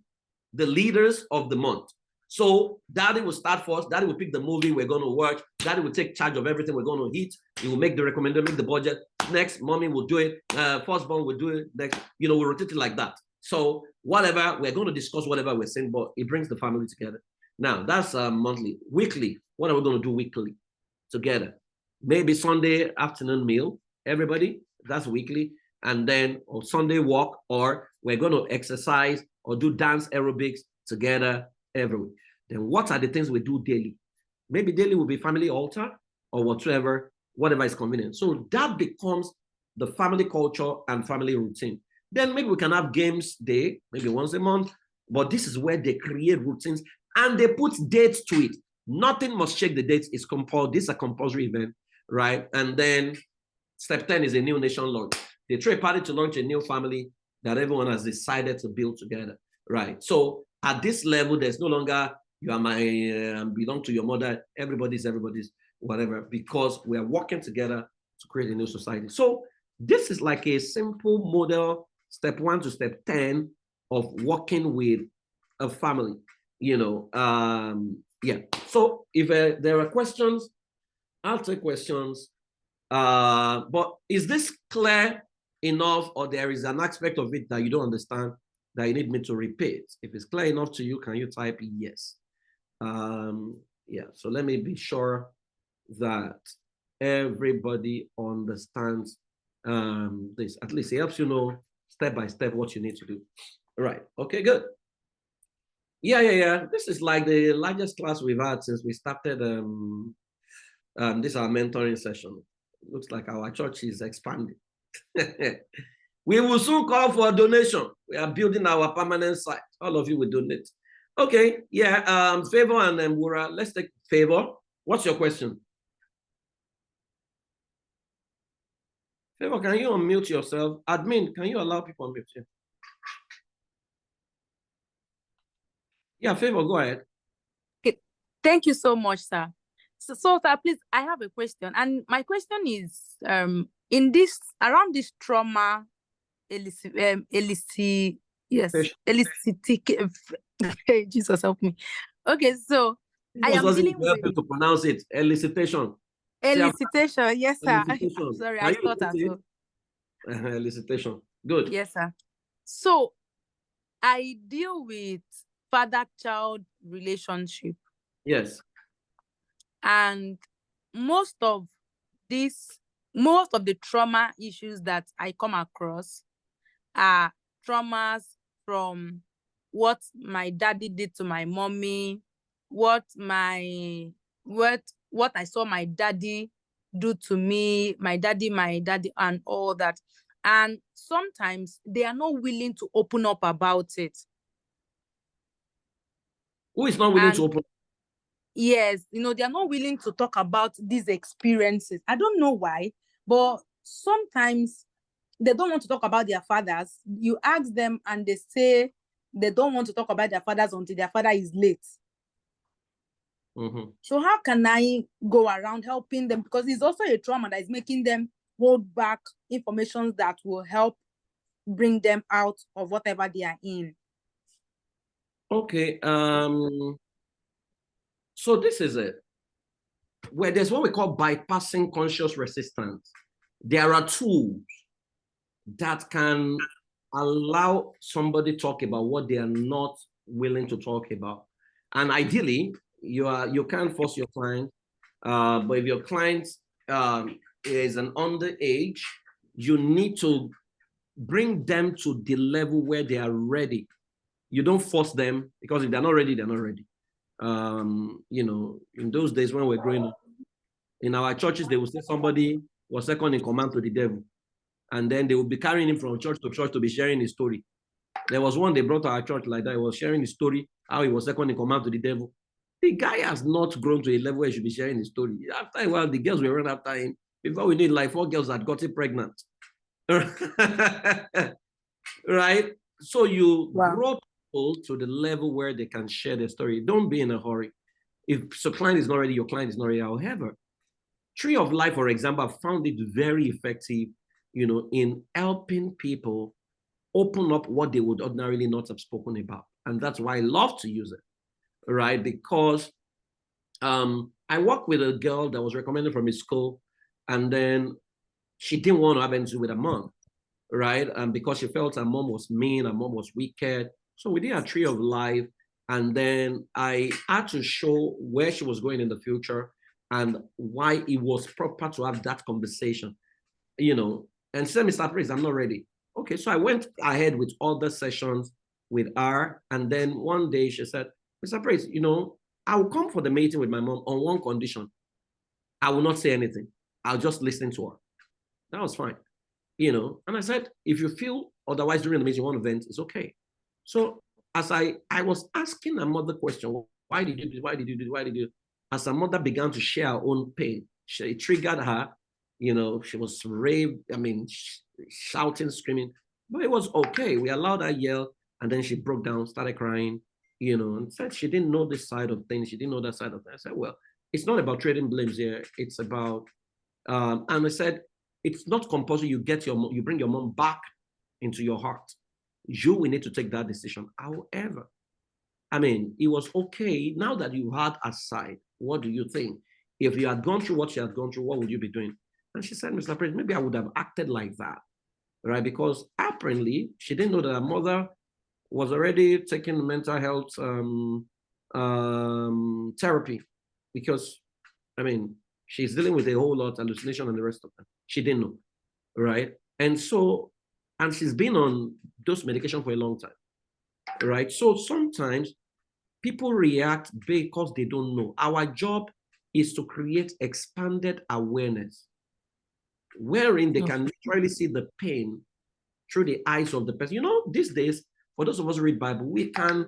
the leaders of the month. So Daddy will start first. Daddy will pick the movie we're going to watch. Daddy will take charge of everything we're going to eat. He will make the recommendation, make the budget. Next, Mommy will do it. Firstborn will do it. Next, you know, we rotate it like that. So whatever, we're going to discuss whatever we're saying, but it brings the family together. Now, that's monthly. Weekly, what are we going to do weekly together? Maybe Sunday afternoon meal, everybody, that's weekly. And then on Sunday walk, or we're going to exercise or do dance aerobics together every week. Then what are the things we do daily? Maybe daily will be family altar or whatever is convenient. So that becomes the family culture and family routine. Then maybe we can have games day, maybe once a month, but this is where they create routines and they put dates to it. Nothing must check the dates. It's compulsory. This is a compulsory event, right? And then step 10 is a new nation launch. They throw a party to launch a new family that everyone has decided to build together, right? So at this level, there's no longer you are my belong to your mother. Everybody's whatever, because we are working together to create a new society. So this is like a simple model, step 1 to step 10 of working with a family, you know. Yeah. So if there are questions, I'll take questions. But is this clear enough, or there is an aspect of it that you don't understand that you need me to repeat? If it's clear enough to you, can you type yes? Yeah, so let me be sure that everybody understands this. At least it helps you know step by step what you need to do. All right, okay, good. Yeah. This is like the largest class we've had since we started this our mentoring session. Looks like our church is expanding. We will soon call for a donation. We are building our permanent site. All of you will donate. Okay, yeah, Favor and Wura, let's take Favor. What's your question? Favor, can you unmute yourself? Admin, can you allow people to unmute you? Yeah, Favor, go ahead. Okay. Thank you so much, sir. So sir, please, I have a question. And my question is, in this, around this trauma, Jesus help me. Okay, so I am dealing with to pronounce it. Elicitation. Elicitation, yes, sir. Elicitation. Sorry, I thought as well. Elicitation. Good. Yes, sir. So I deal with father-child relationship. Yes. And most of the trauma issues that I come across are traumas from what my daddy did to my mommy, what I saw my daddy do to me, my daddy, and all that. And sometimes they are not willing to open up about it. Who is not willing to open? Yes, they are not willing to talk about these experiences. I don't know why, but sometimes they don't want to talk about their fathers. You ask them and they say they don't want to talk about their fathers until their father is late. So how can I go around helping them? Because it's also a trauma that is making them hold back information that will help bring them out of whatever they are in. Okay. So this is it. Where there's what we call bypassing conscious resistance. There are tools that can allow somebody to talk about what they are not willing to talk about. And ideally, you can't force your client, but if your client is an underage, you need to bring them to the level where they are ready. You don't force them, because if they're not ready, they're not ready. In those days when we're growing up, in our churches, they would say somebody was second in command to the devil. And then they would be carrying him from church to be sharing his story. There was one they brought to our church like that. He was sharing his story, how he was second in command to the devil. The guy has not grown to a level where he should be sharing his story. After a while, the girls were running after him. Before we knew, like 4 girls had gotten pregnant. Right? So you grow people to the level where they can share their story. Don't be in a hurry. If so, client is not ready, your client is not ready. However, Tree of Life, for example, I found it very effective, in helping people open up what they would ordinarily not have spoken about. And that's why I love to use it, right? Because I worked with a girl that was recommended from his school, and then she didn't want to have anything to do with her mom, right? And because she felt her mom was mean, her mom was wicked. So we did a Tree of Life, and then I had to show where she was going in the future and why it was proper to have that conversation, and said, Mr. Praise, I'm not ready. Okay, so I went ahead with all the sessions with her. And then one day she said, Mr. Praise, I will come for the meeting with my mom on one condition. I will not say anything. I'll just listen to her. That was fine. And I said, if you feel otherwise during the meeting you want to vent, it's okay. So as I was asking her mother question, why did you do this? Why did you do this? Why did you? As her mother began to share her own pain, it triggered her. She was raved, shouting, screaming, but it was okay. We allowed her yell, and then she broke down, started crying, and said she didn't know this side of things. She didn't know that side of things. I said, well, it's not about trading blames here. It's about, and I said, it's not compulsory. You bring your mom back into your heart. You will need to take that decision. However, it was okay. Now that you had a side, what do you think? If you had gone through what she had gone through, what would you be doing? And she said, Mr. President, maybe I would have acted like that, right? Because apparently she didn't know that her mother was already taking mental health therapy, because, she's dealing with a whole lot of hallucination and the rest of them. She didn't know, right? And she's been on those medications for a long time, right? So sometimes people react because they don't know. Our job is to create expanded awareness, wherein they can literally see the pain through the eyes of the person. These days, for those of us who read Bible, we can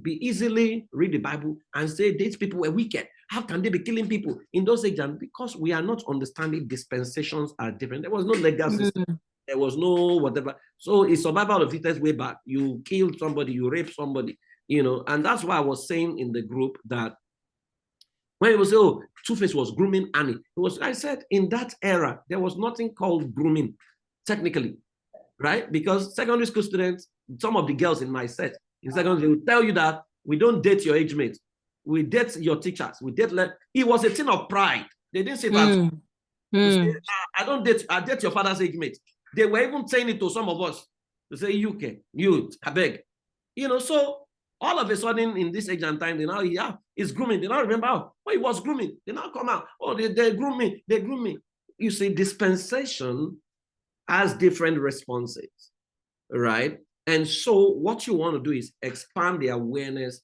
be easily read the Bible and say these people were wicked. How can they be killing people in those ages? Because we are not understanding dispensations are different. There was no legal system. There was no whatever. So it's survival of the fittest way back. You killed somebody, you raped somebody, and that's why I was saying in the group that when it was, Two-Face was grooming Annie, I said in that era, there was nothing called grooming, technically, right? Because secondary school students, some of the girls in my set, in secondary, they will tell you that we don't date your age mates. We date your teachers. It was a thing of pride. They didn't say that. Say, I date your father's age mate. They were even saying it to some of us. To say, I beg. So all of a sudden in this age and time, they now, it's grooming. They now remember, it was grooming. They now come out, they groom me. They groom me. You see, dispensation has different responses, right? And so what you want to do is expand the awareness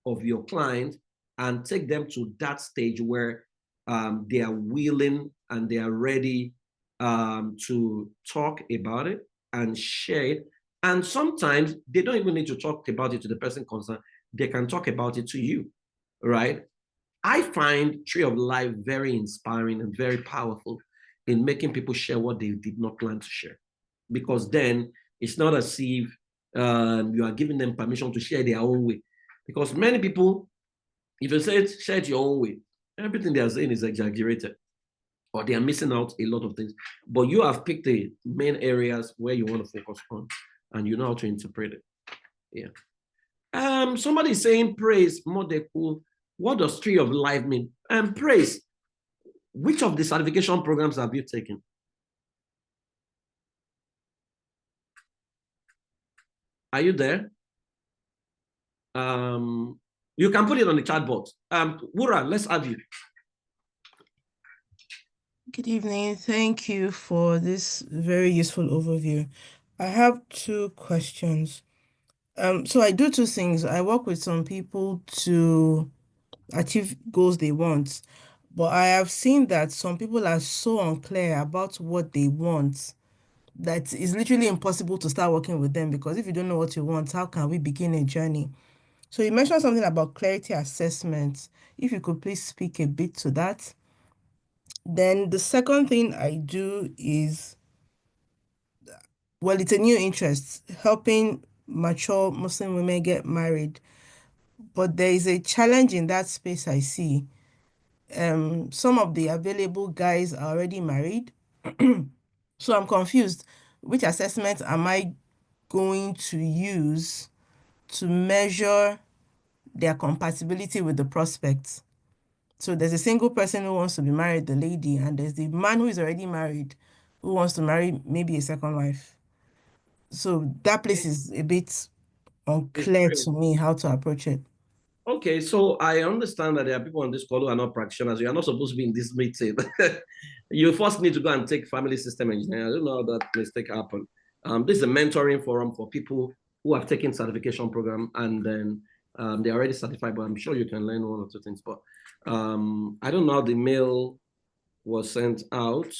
of your client and take them to that stage where they are willing and they are ready to talk about it and share it. And sometimes they don't even need to talk about it to the person concerned. They can talk about it to you, right? I find Tree of Life very inspiring and very powerful in making people share what they did not plan to share. Because then it's not as if you are giving them permission to share their own way. Because many people, if you say it, share it your own way, everything they are saying is exaggerated, or they are missing out a lot of things. But you have picked the main areas where you want to focus on, and you know how to interpret it. Yeah. Somebody is saying praise, Modeku. What does Tree of Life mean? Praise. Which of the certification programs have you taken? Are you there? You can put it on the chat box. Wura, let's have you. Good evening. Thank you for this very useful overview. I have two questions. So I do two things. I work with some people to achieve goals they want, but I have seen that some people are so unclear about what they want that it's literally impossible to start working with them, because if you don't know what you want, how can we begin a journey? So you mentioned something about clarity assessment. If you could please speak a bit to that. Then the second thing I do is, well, it's a new interest, helping mature Muslim women get married. But there is a challenge in that space I see. Some of the available guys are already married. So I'm confused. Which assessment am I going to use to measure their compatibility with the prospects? So there's a single person who wants to be married, the lady, and there's the man who is already married who wants to marry maybe a second wife. So that place is a bit unclear to me how to approach it. Okay, so I understand that there are people on this call who are not practitioners. You are not supposed to be in this meeting. You first need to go and take family system engineering. I don't know how that mistake happened. This is a mentoring forum for people who have taken certification program and then they're already certified, but I'm sure you can learn one or two things. But I don't know how the mail was sent out.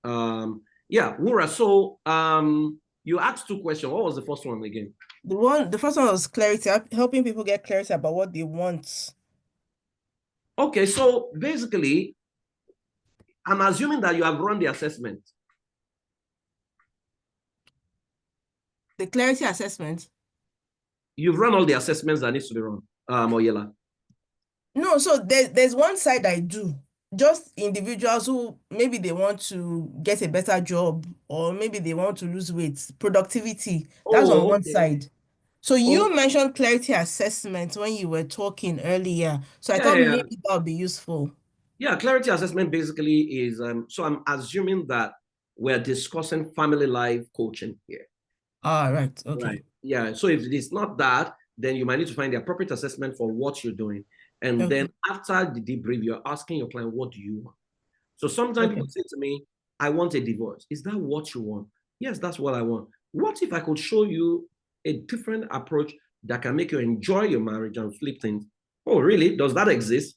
Yeah, Wura, so you asked two questions. What was the first one again? The first one was clarity, helping people get clarity about what they want. Okay, so basically, I'm assuming that you have run the assessment. The clarity assessment? You've run all the assessments that needs to be run, Oyela. No, so there's one side I do. Just individuals who maybe they want to get a better job, or maybe they want to lose weight, productivity. That's on one side. So you mentioned clarity assessment when you were talking earlier. So I thought maybe that would be useful. Yeah, clarity assessment basically is, so I'm assuming that we're discussing family life coaching here. Right. Okay. Right. Yeah. So if it's not that, then you might need to find the appropriate assessment for what you're doing. And then after the debrief, you're asking your client, what do you want? So sometimes people say to me, I want a divorce. Is that what you want? Yes, that's what I want. What if I could show you a different approach that can make you enjoy your marriage and flip things? Oh, really? Does that exist?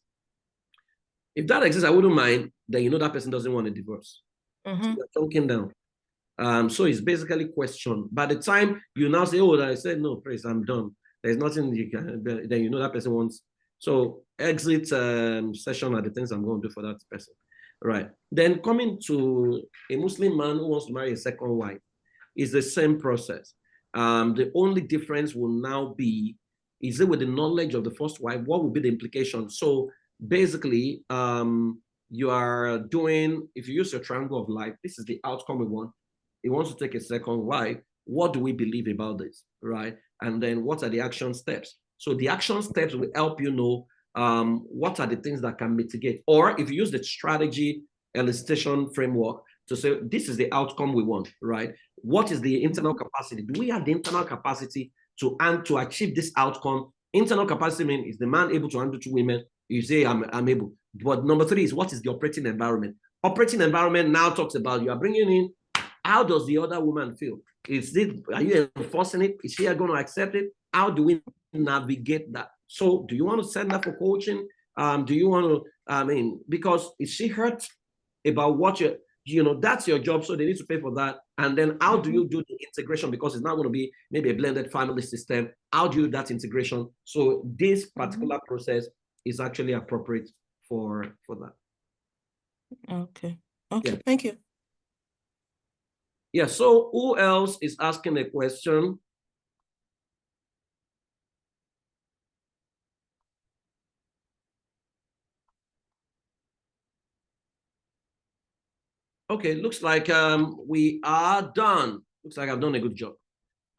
If that exists, I wouldn't mind. Then you know that person doesn't want a divorce. So you're talking down. So it's basically question. By the time you now say, oh, I said, no, praise, I'm done. There's nothing you can, then you know that person wants. So exit session are the things I'm going to do for that person. Right. Then coming to a Muslim man who wants to marry a second wife is the same process. The only difference will now be, is it with the knowledge of the first wife? What will be the implication? So basically, you are doing, if you use your triangle of life, this is the outcome we want. He wants to take a second wife. What do we believe about this, right? And then what are the action steps? So the action steps will help you know what are the things that can mitigate. Or if you use the strategy elicitation framework to say, this is the outcome we want, right? What is the internal capacity? Do we have the internal capacity to achieve this outcome? Internal capacity means, is the man able to handle two women? You say, I'm able. But number three is, what is the operating environment? Operating environment now talks about, you are bringing in, how does the other woman feel? Are you enforcing it? Is she going to accept it? How do we navigate that? So do you want to send her for coaching? Do you want to, because is she hurt about what that's your job, so they need to pay for that. And then how do you do the integration? Because it's not going to be maybe a blended family system. How do you do that integration? So this particular process is actually appropriate for that. Okay. Okay. Yeah. Thank you. Yeah. So who else is asking a question? Okay, looks like we are done. Looks like I've done a good job.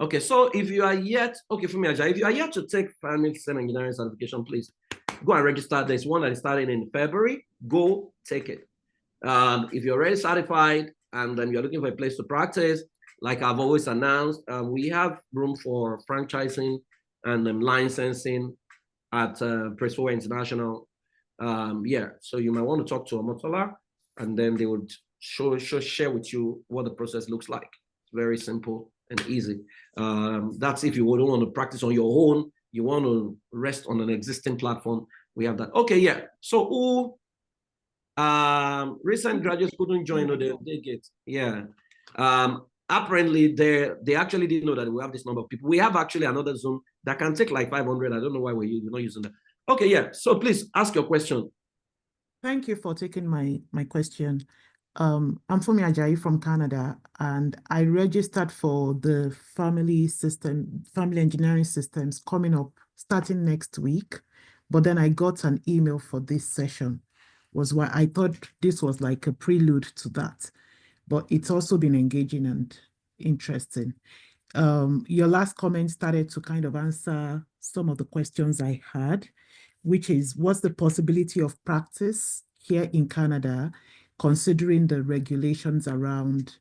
Okay, so if you are yet, okay, for me, Ajay, if you are yet to take family system engineering certification, please go and register. There's one that is starting in February. Go take it. If you're already certified and you're looking for a place to practice, like I've always announced, we have room for franchising and licensing at Fowowe International. Yeah, so you might want to talk to Omotola, and then they would share with you what the process looks like. It's very simple and easy. That's if you don't want to practice on your own, you want to rest on an existing platform, we have that. Okay, yeah. So who recent graduates couldn't join, or they get, yeah. Apparently they actually didn't know that we have this number of people. We have actually another Zoom that can take like 500. I don't know why we're not using that. Okay, yeah. So please ask your question. Thank you for taking my question. I'm Fowowe Ajayi from Canada, and I registered for the family engineering systems coming up starting next week. But then I got an email for this session, was why I thought this was like a prelude to that. But it's also been engaging and interesting. Your last comment started to kind of answer some of the questions I had, which is, what's the possibility of practice here in Canada, considering the regulations around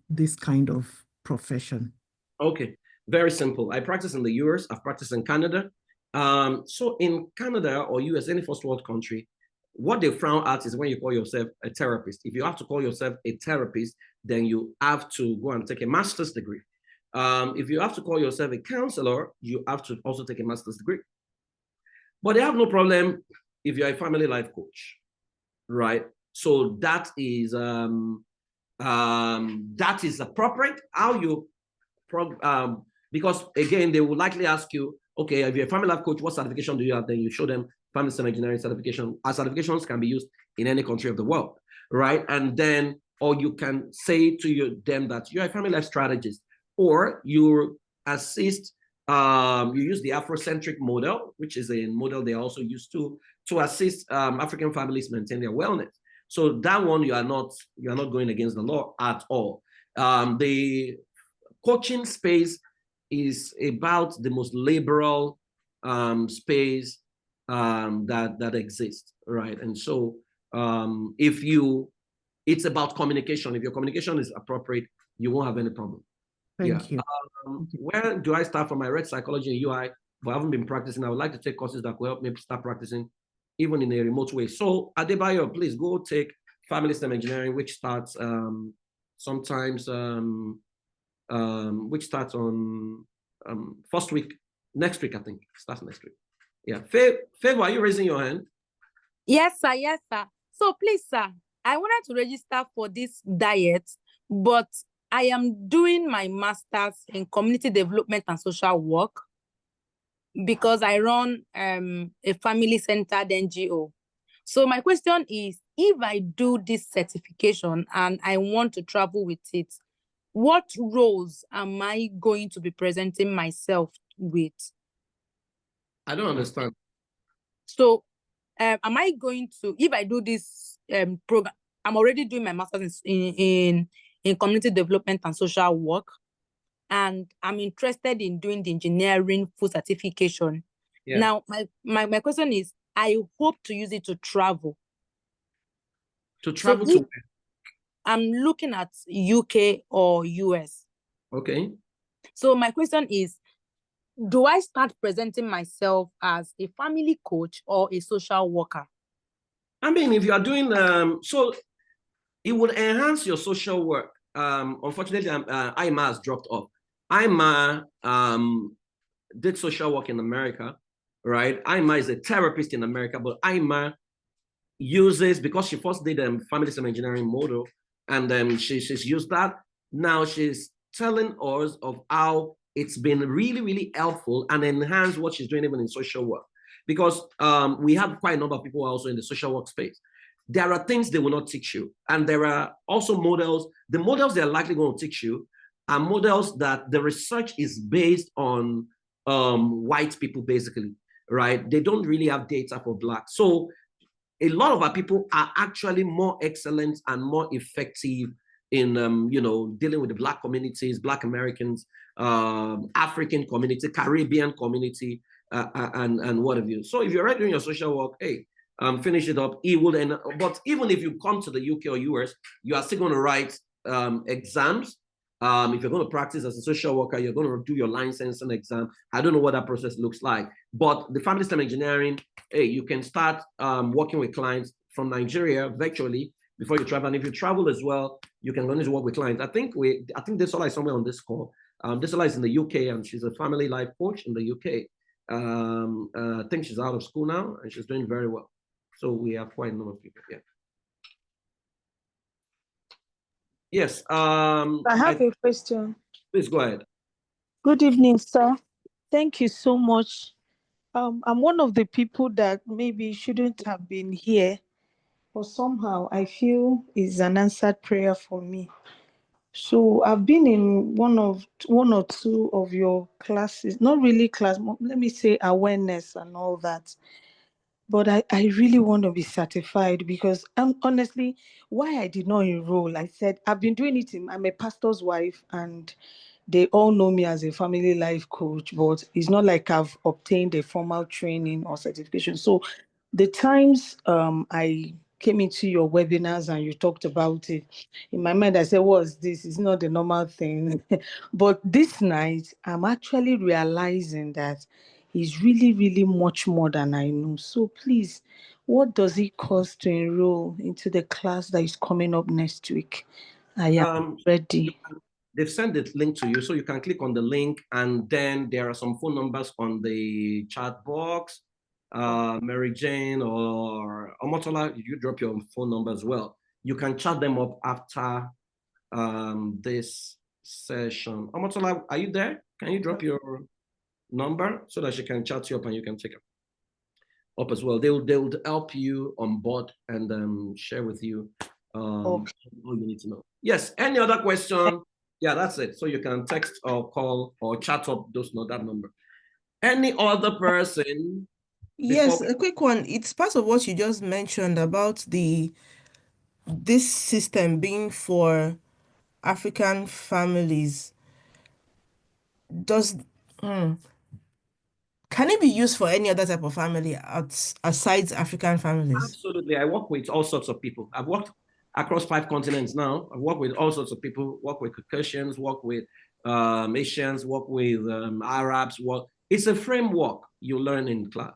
this kind of profession? Okay, very simple. I practice in the US, I've practiced in Canada. So in Canada or US, any first world country, what they frown at is when you call yourself a therapist. If you have to call yourself a therapist, then you have to go and take a master's degree. If you have to call yourself a counselor, you have to also take a master's degree. But they have no problem if you're a family life coach, right? So that is appropriate. How you because again, they will likely ask you, okay, if you're a family life coach, what certification do you have? Then you show them family system engineering certification. Our certifications can be used in any country of the world, right? And then, or you can say to them that you're a family life strategist, or you assist. You use the Afrocentric model, which is a model they also use to assist African families maintain their wellness. So that one, you are not going against the law at all. The coaching space is about the most liberal space that exists, right? And so it's about communication. If your communication is appropriate, you won't have any problem. Thank you. Where do I start from? I read psychology and UI, but I haven't been practicing. I would like to take courses that will help me start practicing, even in a remote way. So Adebayo, please go take family system engineering, which starts sometimes, which starts on first week, next week, I think. Starts next week. Yeah. Favor, are you raising your hand? Yes, sir. Yes, sir. So please, sir, I wanted to register for this diet, but I am doing my master's in community development and social work because I run a family-centered NGO. So my question is, if I do this certification and I want to travel with it, what roles am I going to be presenting myself with? I don't understand. So am I going to, if I do this program, I'm already doing my master's in community development and social work, and I'm interested in doing the engineering full certification. Yeah. Now, my question is, I hope to use it to travel. To travel to where? I'm looking at UK or US. Okay. So my question is, do I start presenting myself as a family coach or a social worker? I mean, if you are doing, so it would enhance your social work. Unfortunately, IMA has dropped off. IMA did social work in America, right? IMA is a therapist in America, but IMA uses, because she first did family system engineering model, and she's used that. Now she's telling us of how it's been really, really helpful and enhanced what she's doing even in social work. Because we have quite a number of people also in the social work space. There are things they will not teach you. And there are also models. The models they're likely going to teach you are models that the research is based on white people, basically, right? They don't really have data for Black. So a lot of our people are actually more excellent and more effective in dealing with the Black communities, Black Americans, African community, Caribbean community, and what have you. So if you're already doing your social work, hey, finish it up. It will end. But even if you come to the UK or US, you are still going to write exams. If you're going to practice as a social worker, you're going to do your licensing exam. I don't know what that process looks like. But the family system engineering, hey, you can start working with clients from Nigeria virtually before you travel. And if you travel as well, you can learn to work with clients. I think Desola is somewhere on this call. Desola is in the UK, and she's a family life coach in the UK. I think she's out of school now, and she's doing very well. So we have quite a number of people here. Yes. I have a question. Please go ahead. Good evening, sir. Thank you so much. I'm one of the people that maybe shouldn't have been here, but somehow I feel is an answered prayer for me. So I've been in one or two of your classes, not really class, let me say awareness and all that. But I really want to be certified, because honestly, why I did not enroll, I said, I've been doing it. I'm a pastor's wife, and they all know me as a family life coach, but it's not like I've obtained a formal training or certification. So the times I came into your webinars and you talked about it, in my mind, I said, what's this? It's not the normal thing. But this night, I'm actually realizing that it's really, really much more than I know. So please, what does it cost to enroll into the class that is coming up next week? I am ready. They've sent the link to you, so you can click on the link, and then there are some phone numbers on the chat box. Mary Jane or Omotola, you drop your phone number as well. You can chat them up after this session. Omotola, are you there? Can you drop your number so that she can chat you up and you can take it up as well? They will help you on board and share with you all you need to know. Yes, any other question? Yeah, that's it. So you can text or call or chat up that number. Any other person? Yes, a quick one. It's part of what you just mentioned about this system being for African families. Can it be used for any other type of family aside African families? Absolutely. I work with all sorts of people. I've worked across 5 continents now. I've worked with all sorts of people, work with Caucasians, work with Asians, work with Arabs. It's a framework you learn in class,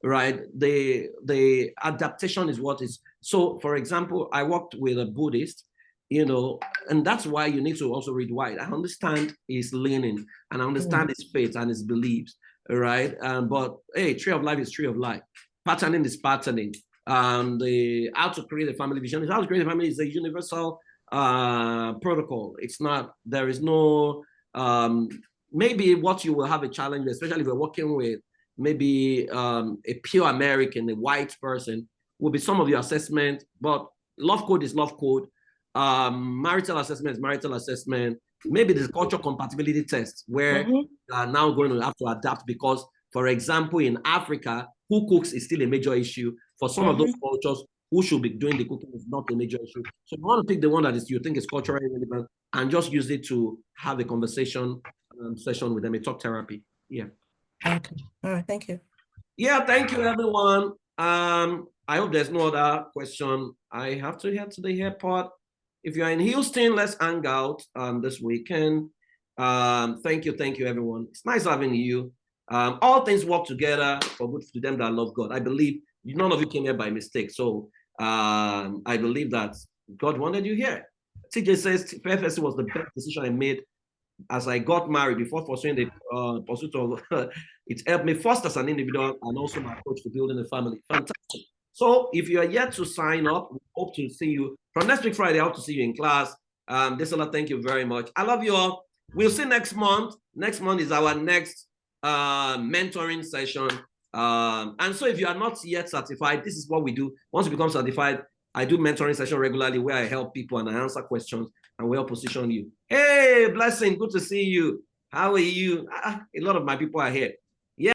right? The adaptation is what is. So, for example, I worked with a Buddhist, and that's why you need to also read white. I understand his leaning, and I understand his faith and his beliefs, right? But hey, tree of life is tree of life. Patterning is patterning. How to create a family vision. How to create a family is a universal protocol. It's not, there is no, maybe what you will have a challenge, especially if you're working with maybe a pure American, a white person, will be some of your assessment, but love code is love code. Marital assessment is marital assessment. Maybe there's culture compatibility test where you are now going to have to adapt because, for example, in Africa, who cooks is still a major issue. For some of those cultures, who should be doing the cooking is not a major issue. So you want to pick the one that you think is culturally relevant and just use it to have a conversation session with them, a talk therapy. Yeah. Okay. All right. Thank you. Yeah. Thank you, everyone. I hope there's no other question. I have to head to the airport. If you're in Houston, let's hang out this weekend. Thank you, everyone. It's nice having you. All things work together for good to them that love God. I believe none of you came here by mistake. So I believe that God wanted you here. TJ says PFSC was the best decision I made as I got married before pursuing the pursuit of it helped me first as an individual and also my approach to building a family. Fantastic. So if you are yet to sign up, we hope to see you from next week Friday. I hope to see you in class. Desola, thank you very much. I love you all. We'll see next month. Next month is our next mentoring session. And so if you are not yet certified, this is what we do. Once you become certified, I do mentoring session regularly where I help people and I answer questions and we help position you. Hey, Blessing, good to see you. How are you? A lot of my people are here.